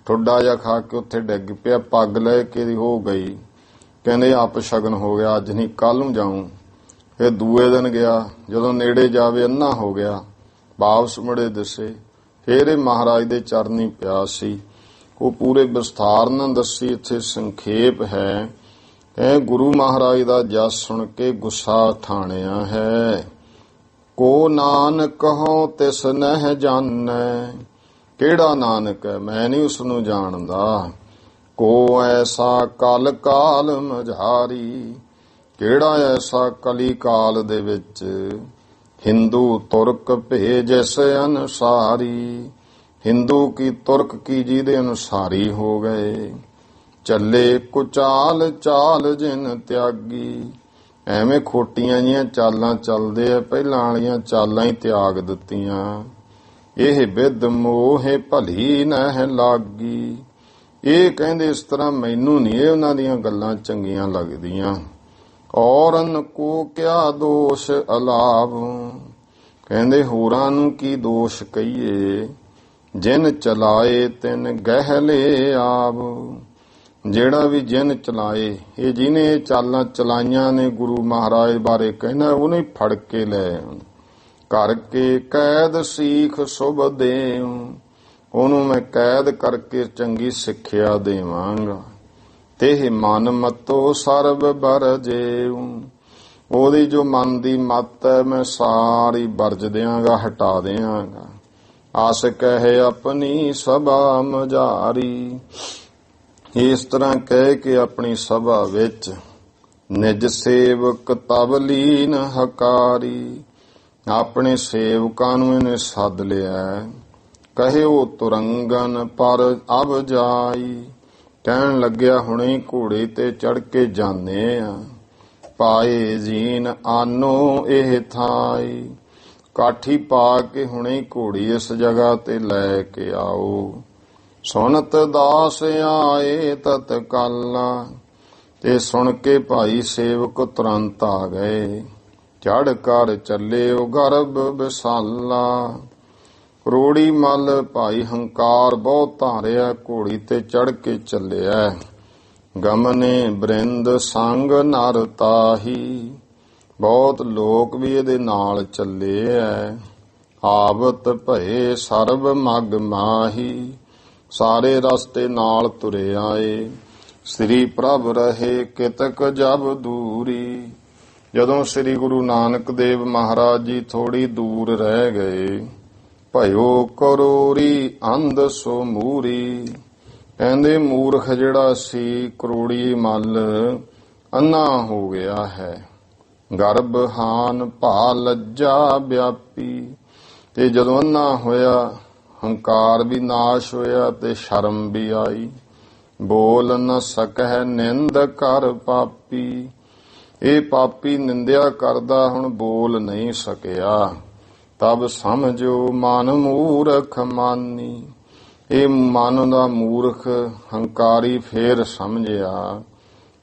ਠੁੱਡਾ ਜਿਹਾ ਖਾ ਕੇ ਉੱਥੇ ਡਿੱਗ ਪਿਆ। ਪੱਗ ਲੈ ਕੇ ਹੋ ਗਈ। ਕਹਿੰਦੇ ਆਪ ਸ਼ਗਨ ਹੋ ਗਿਆ, ਅੱਜ ਨਹੀਂ ਕੱਲ ਨੂੰ ਜਾਊਂ। ਫਿਰ ਦੂਏ ਦਿਨ ਗਿਆ, ਜਦੋਂ ਨੇੜੇ ਜਾਵੇ ਅੰਨਾ ਹੋ ਗਿਆ। ਵਾਪਸ ਮੁੜੇ ਦਿਸੇ। ਫਿਰ ਇਹ ਮਹਾਰਾਜ ਦੇ ਚਰਨੀ ਪਿਆ ਸੀ। ਉਹ ਪੂਰੇ ਵਿਸਥਾਰ ਨਾਲ ਦੱਸੀ। ਇੱਥੇ ਸੰਖੇਪ ਹੈ ਇਹ ਗੁਰੂ ਮਹਾਰਾਜ ਦਾ ਜਸ ਸੁਣ ਕੇ ਗੁੱਸਾ ਠਾਣਿਆ ਹੈ। ਕੋ ਨਾਨਕ ਕਹੋ ਤਿਸ ਨਹਿ ਜਾਣੈ, ਕਿਹੜਾ ਨਾਨਕ ਹੈ, ਮੈਂ ਨਹੀਂ ਉਸ ਨੂੰ ਜਾਣਦਾ। ਕੋ ਐਸਾ ਕਲ ਕਾਲ ਮਝਾਰੀ, ਕਿਹੜਾ ਐਸਾ ਕਲੀ ਕਾਲ ਦੇ ਵਿੱਚ ਹਿੰਦੂ ਤੁਰਕ ਭੇਜਿਸ ਅਨੁਸਾਰੀ, ਹਿੰਦੂ ਕੀ ਤੁਰਕ ਕੀ ਜਿਹਦੇ ਅਨੁਸਾਰੀ ਹੋ ਗਏ। ਚੱਲੇ ਕੁਚਾਲ ਚਾਲ ਜਿਨ ਤਿਆਗੀ, ਐਵੇਂ ਖੋਟੀਆਂ ਜੀਆਂ ਚਾਲਾਂ ਚੱਲਦੇ ਆ, ਪਹਿਲਾਂ ਵਾਲੀਆਂ ਚਾਲਾਂ ਹੀ ਤਿਆਗ ਦਿੱਤੀਆਂ। ਇਹ ਵਿਦ ਮੋਹਿ ਭਲੀ ਨਹਿ ਲਾਗੀ, ਇਹ ਕਹਿੰਦੇ ਇਸ ਤਰ੍ਹਾਂ ਮੈਨੂੰ ਨਹੀਂ ਇਹ ਉਹਨਾਂ ਦੀਆਂ ਗੱਲਾਂ ਚੰਗੀਆਂ ਲੱਗਦੀਆਂ। ਔਰਨ ਕੋ ਕਿਆ ਦੋਸ਼ ਅਲਾਭ, ਕਹਿੰਦੇ ਹੋਰਾਂ ਨੂੰ ਕੀ ਦੋਸ਼ ਕਹੀਏ। ਜਿਨ ਚਲਾਏ ਤਿਨ ਗਹਿਲੇ ਆਬ, ਜਿਹੜਾ ਵੀ ਜਿਨ ਚਲਾਏ, ਇਹ ਜਿਹਨੇ ਚਾਲਾਂ ਚਲਾਈਆਂ ਨੇ ਗੁਰੂ ਮਹਾਰਾਜ ਬਾਰੇ ਕਹਿੰਦਾ ਉਹਨੂੰ ਹੀ ਫੜ ਕੇ ਲੈ ਕਰਕੇ ਕੈਦ ਸੀਖ ਸੁਭ ਦੇਉ, ਉਹਨੂੰ ਮੈਂ ਕੈਦ ਕਰਕੇ ਚੰਗੀ ਸਿੱਖਿਆ ਦੇਵਾਂਗਾ। ਤੇ ਮਨ ਮਤੋ ਸਰਬ ਬਰਜੇਉ, ਉਹਦੀ ਜੋ ਮਨ ਦੀ ਮੱਤ ਹੈ ਮੈਂ ਸਾਰੀ ਵਰਜ ਦਿਆਂਗਾ, ਹਟਾ ਦਿਆਂਗਾ। ਆਸ ਕਹੇ ਆਪਣੀ ਸਭਾ ਮਝਾਰੀ, ਇਸ ਤਰ੍ਹਾਂ ਕਹਿ ਕੇ ਆਪਣੀ ਸਭਾ ਵਿੱਚ ਨਿਜ ਸੇਵਕ ਤਬ ਲੀਨ ਹਕਾਰੀ, ਆਪਣੇ ਸੇਵਕਾਂ ਨੂੰ ਇਹਨੇ ਸੱਦ ਲਿਆ। ਕਹਿਓ ਤੁਰੰਗਨ ਪਰ ਅਬ ਜਾਈ, ਕਹਿਣ ਲੱਗਿਆ ਹੁਣੇ ਘੋੜੇ ਤੇ ਚੜ ਕੇ ਜਾਂਦੇ ਆ। ਪਾਏ ਜੀਨ ਆਨੋ ਇਹ ਥਾਈ, ਕਾਠੀ ਪਾ ਕੇ ਹੁਣੇ ਘੋੜੀ ਇਸ ਜਗ੍ਹਾ ਤੇ ਲੈ ਕੇ ਆਓ। ਸੁਨਤ ਦਾਸ ਆਏ ਤਤਕਾਲਾ, ਤੇ ਸੁਣ ਕੇ ਭਾਈ ਸੇਵਕ ਤੁਰੰਤ ਆ ਗਏ। ਚੜ ਕਰ ਚੱਲੇ ਉਹ ਗਰਭ ਵਿਸਾਲਾ, ਕਰੋੜੀ ਮੱਲ ਭਾਈ ਹੰਕਾਰ ਬਹੁਤ ਧਾਰਿਆ, ਘੋੜੀ ਤੇ ਚੜ ਕੇ ਚੱਲਿਆ। ਗਮਨੇ ਬ੍ਰਿੰਦ ਸੰਗ ਨਰ ਤਾਹੀ, ਬਹੁਤ ਲੋਕ ਵੀ ਇਹਦੇ ਨਾਲ ਚੱਲੇ ਐ। ਆਵਤ ਭਏ ਸਰਬ ਮਗ ਮਾਹੀ, ਸਾਰੇ ਰਸਤੇ ਨਾਲ ਤੁਰੇ ਆਏ। ਸ੍ਰੀ ਪ੍ਰਭ ਰਹੇ ਕਿਤਕ ਜਬ ਦੂਰੀ, ਜਦੋਂ ਸ੍ਰੀ ਗੁਰੂ ਨਾਨਕ ਦੇਵ ਮਹਾਰਾਜ ਜੀ ਥੋੜੀ ਦੂਰ ਰਹਿ ਗਏ। ਭਇਓ ਕਰੋੜੀ ਅੰਧ ਸੋ ਮੂਰੀ, ਕਹਿੰਦੇ ਮੂਰਖ ਜਿਹੜਾ ਸੀ ਕਰੋੜੀ ਮੱਲ ਅੰਨਾ ਹੋ ਗਿਆ ਹੈ। ਗਰਭ ਹਾਨ ਭਾ ਲੱਜਾ ਵਿਆਪੀ, ਤੇ ਜਦੋਂ ਅੰਨਾ ਹੋਇਆ ਹੰਕਾਰ ਵੀ ਨਾਸ਼ ਹੋਇਆ ਤੇ ਸ਼ਰਮ ਵੀ ਆਈ। ਬੋਲ ਨ ਸਕਹਿ ਨਿੰਦ ਕਰ ਪਾਪੀ, ਇਹ ਪਾਪੀ ਨਿੰਦਿਆ ਕਰਦਾ ਹੁਣ ਬੋਲ ਨਹੀਂ ਸਕਿਆ। ਤਬ ਸਮਝੋ ਮਨ ਮੂਰਖ ਮਾਨੀ, ਇਹ ਮਨ ਦਾ ਮੂਰਖ ਹੰਕਾਰੀ ਫੇਰ ਸਮਝਿਆ।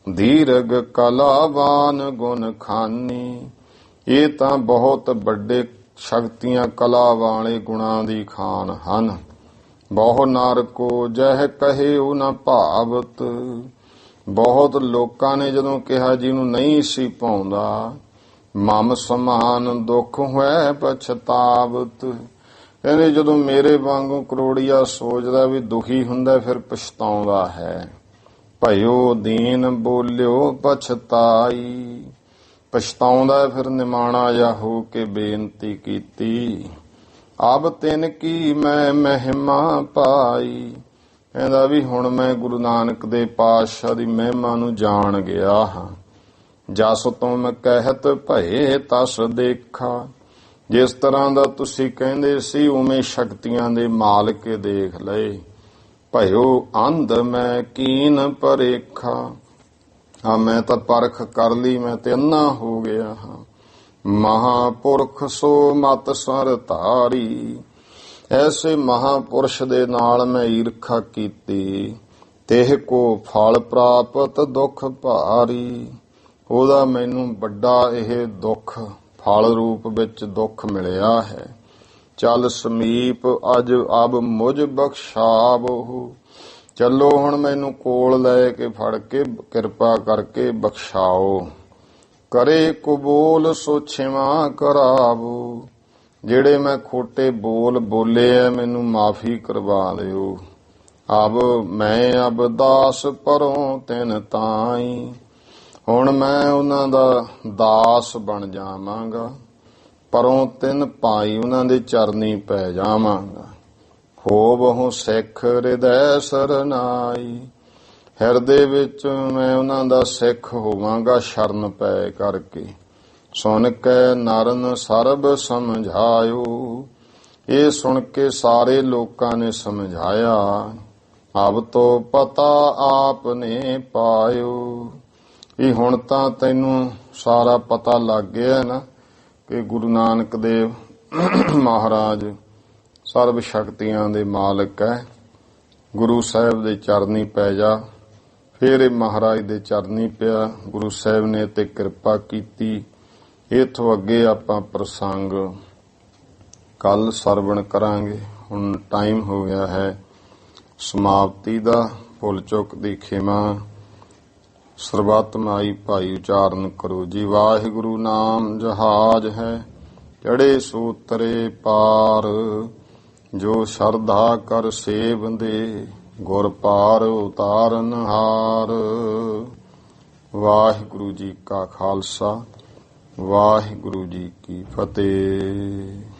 ਦੀਰਘ ਕਲਾਵਾਨ ਗੁਣ ਖਾਨੀ, ਇਹ ਤਾਂ ਬਹੁਤ ਵੱਡੇ ਸ਼ਕਤੀਆਂ ਕਲਾ ਵਾਲੇ ਗੁਣਾਂ ਦੀ ਖਾਨ ਹਨ। ਬਹੁ ਨਰ ਕੋ ਜਹ ਕਹਿਓ ਨ ਭਾਵਤ, ਬਹੁਤ ਲੋਕਾਂ ਨੇ ਜਦੋਂ ਕਿਹਾ ਜਿਹਨੂੰ ਨਹੀਂ ਸੀ ਪਾਉਂਦਾ। ਮਮ ਸਮਾਨ ਦੁੱਖ ਹੋਇ ਪਛਤਾਵਤ, ਕਹਿੰਦੇ ਜਦੋਂ ਮੇਰੇ ਵਾਂਗੂ ਕਰੋੜੀਆ ਸੋਚਦਾ ਵੀ ਦੁਖੀ ਹੁੰਦਾ ਫਿਰ ਪਛਤਾਉਂਦਾ ਹੈ। ਭਇਓ ਦੀਨ ਬੋਲਿਓ ਪਛਤਾਈ, ਪਛਤਾਉਂਦਾ ਫਿਰ ਨਿਮਾਣਾ ਜਾ ਹੋ ਕੇ ਬੇਨਤੀ ਕੀਤੀ। ਅਬ ਤਿਨ ਕੀ ਮੈਂ ਮਹਿਮਾ ਪਾਈ, ਕਹਿੰਦਾ ਵੀ ਹੁਣ ਮੈਂ ਗੁਰੂ ਨਾਨਕ ਦੇ ਪਾਤਸ਼ਾਹ ਦੀ ਮਹਿਮਾ ਨੂੰ ਜਾਣ ਗਿਆ ਹਾਂ। ਜਸ ਤੁਮ ਕਹਿਤ ਭਏ ਤਸ ਦੇਖਾ, ਜਿਸ ਤਰ੍ਹਾਂ ਦਾ ਤੁਸੀਂ ਕਹਿੰਦੇ ਸੀ ਉਵੇਂ ਸ਼ਕਤੀਆਂ ਦੇ ਮਾਲਕੇ ਦੇਖ ਲਏ। ਭਇਓ ਅੰਧ ਮੈਂ ਕੀਨ ਪਰੇਖਾ, ਮੈਂ ਤਾਂ ਪਰਖ ਕਰ ਲਈ, ਮੈਂ ਤੇ ਅੰਨਾ ਹੋ ਗਿਆ ਹਾਂ। ਮਹਾਪੁਰਖ ਸੋ ਮਤ ਸਰ ਧਾਰੀ, ਐਸੇ ਮਹਾਪੁਰਸ਼ ਦੇ ਨਾਲ ਮੈਂ ਈਰਖਾ ਕੀਤੀ। ਤਿਹ ਕੋ ਫਲ ਪ੍ਰਾਪਤ ਦੁੱਖ ਭਾਰੀ, ਉਹਦਾ ਮੈਨੂੰ ਵੱਡਾ ਇਹ ਦੁੱਖ ਫਲ ਰੂਪ ਵਿੱਚ ਦੁੱਖ ਮਿਲਿਆ ਹੈ। ਚੱਲ ਸਮੀਪ ਅਜ ਅਬ ਮੁਝ ਬਖਸ਼ਾਵੋ, ਚੱਲੋ ਹੁਣ ਮੈਨੂੰ ਕੋਲ ਲੈ ਕੇ ਫੜ ਕੇ ਕਿਰਪਾ ਕਰਕੇ ਬਖਸ਼ਾਓ। ਕਰੇ ਕਬੂਲ ਸੋ ਛਿਮਾ ਕਰਾਵੋ, ਜਿਹੜੇ ਮੈਂ ਖੋਟੇ ਬੋਲ ਬੋਲੇ ਐ ਮੈਨੂੰ ਮਾਫੀ ਕਰਵਾ ਦਿਓ। ਅਬ ਮੈਂ ਅਬ ਦਾਸ ਪਰੋਂ ਤਿਨ ਤਾਈ, ਹੁਣ ਮੈਂ ਉਹਨਾਂ ਦਾ ਦਾਸ ਬਣ ਜਾਵਾਂਗਾ, ਪਰੋਂ ਤਿੰਨ ਪਾਈ ਉਹਨਾਂ ਦੇ ਚਰਨੀ ਪੈ ਜਾਵਾਂਗਾ। ਹੋ ਬਹੁ ਸਿੱਖ ਹਿਰਦੈ ਸਰਨਾਈ, ਹਿਰਦੇ ਵਿੱਚ ਮੈਂ ਉਹਨਾਂ ਦਾ ਸਿੱਖ ਹੋਵਾਂਗਾ ਸ਼ਰਨ ਪੈ ਕਰਕੇ। ਸੁਣ ਕੇ ਨਰਨ ਸਰਬ ਸਮਝਾਇਓ, ਇਹ ਸੁਣ ਕੇ ਸਾਰੇ ਲੋਕਾਂ ਨੇ ਸਮਝਾਇਆ। ਅਬ ਤੋਂ ਪਤਾ ਆਪ ਨੇ ਪਾਇਓ, ਇਹ ਹੁਣ ਤਾਂ ਤੈਨੂੰ ਸਾਰਾ ਪਤਾ ਲੱਗ ਗਿਆ ਨਾ ਕਿ ਗੁਰੂ ਨਾਨਕ ਦੇਵ ਮਹਾਰਾਜ ਸਰਬ ਸ਼ਕਤੀਆਂ ਦੇ ਮਾਲਕ ਹੈ। ਗੁਰੂ ਸਾਹਿਬ ਦੇ ਚਰਨੀ ਪੈ ਜਾ। ਫਿਰ ਇਹ ਮਹਾਰਾਜ ਦੇ ਚਰਨੀ ਪਿਆ, ਗੁਰੂ ਸਾਹਿਬ ਨੇ ਤੇ ਕਿਰਪਾ ਕੀਤੀ। ਇਥੋਂ ਅੱਗੇ ਆਪਾਂ ਪ੍ਰਸੰਗ ਕੱਲ ਸਰਵਣ ਕਰਾਂਗੇ। ਹੁਣ ਟਾਈਮ ਹੋ ਗਿਆ ਹੈ ਸਮਾਪਤੀ ਦਾ। ਭੁੱਲ ਚੁੱਕ ਦੀ ਖਿਮਾ। ਸਰਬੱਤ ਮਾਈ ਭਾਈ ਉਚਾਰਨ ਕਰੋ ਜੀ। ਵਾਹਿਗੁਰੂ ਨਾਮ ਜਹਾਜ ਹੈ, ਚੜੇ ਸੂਤਰੇ ਪਾਰ। ਜੋ ਸ਼ਰਧਾ ਕਰ ਸੇਵੰਦੇ, ਗੁਰ ਪਾਰ ਉਤਾਰਨ ਹਾਰ। ਵਾਹਿਗੁਰੂ ਜੀ ਕਾ ਖਾਲਸਾ, ਵਾਹਿਗੁਰੂ ਜੀ ਕੀ ਫਤਿਹ।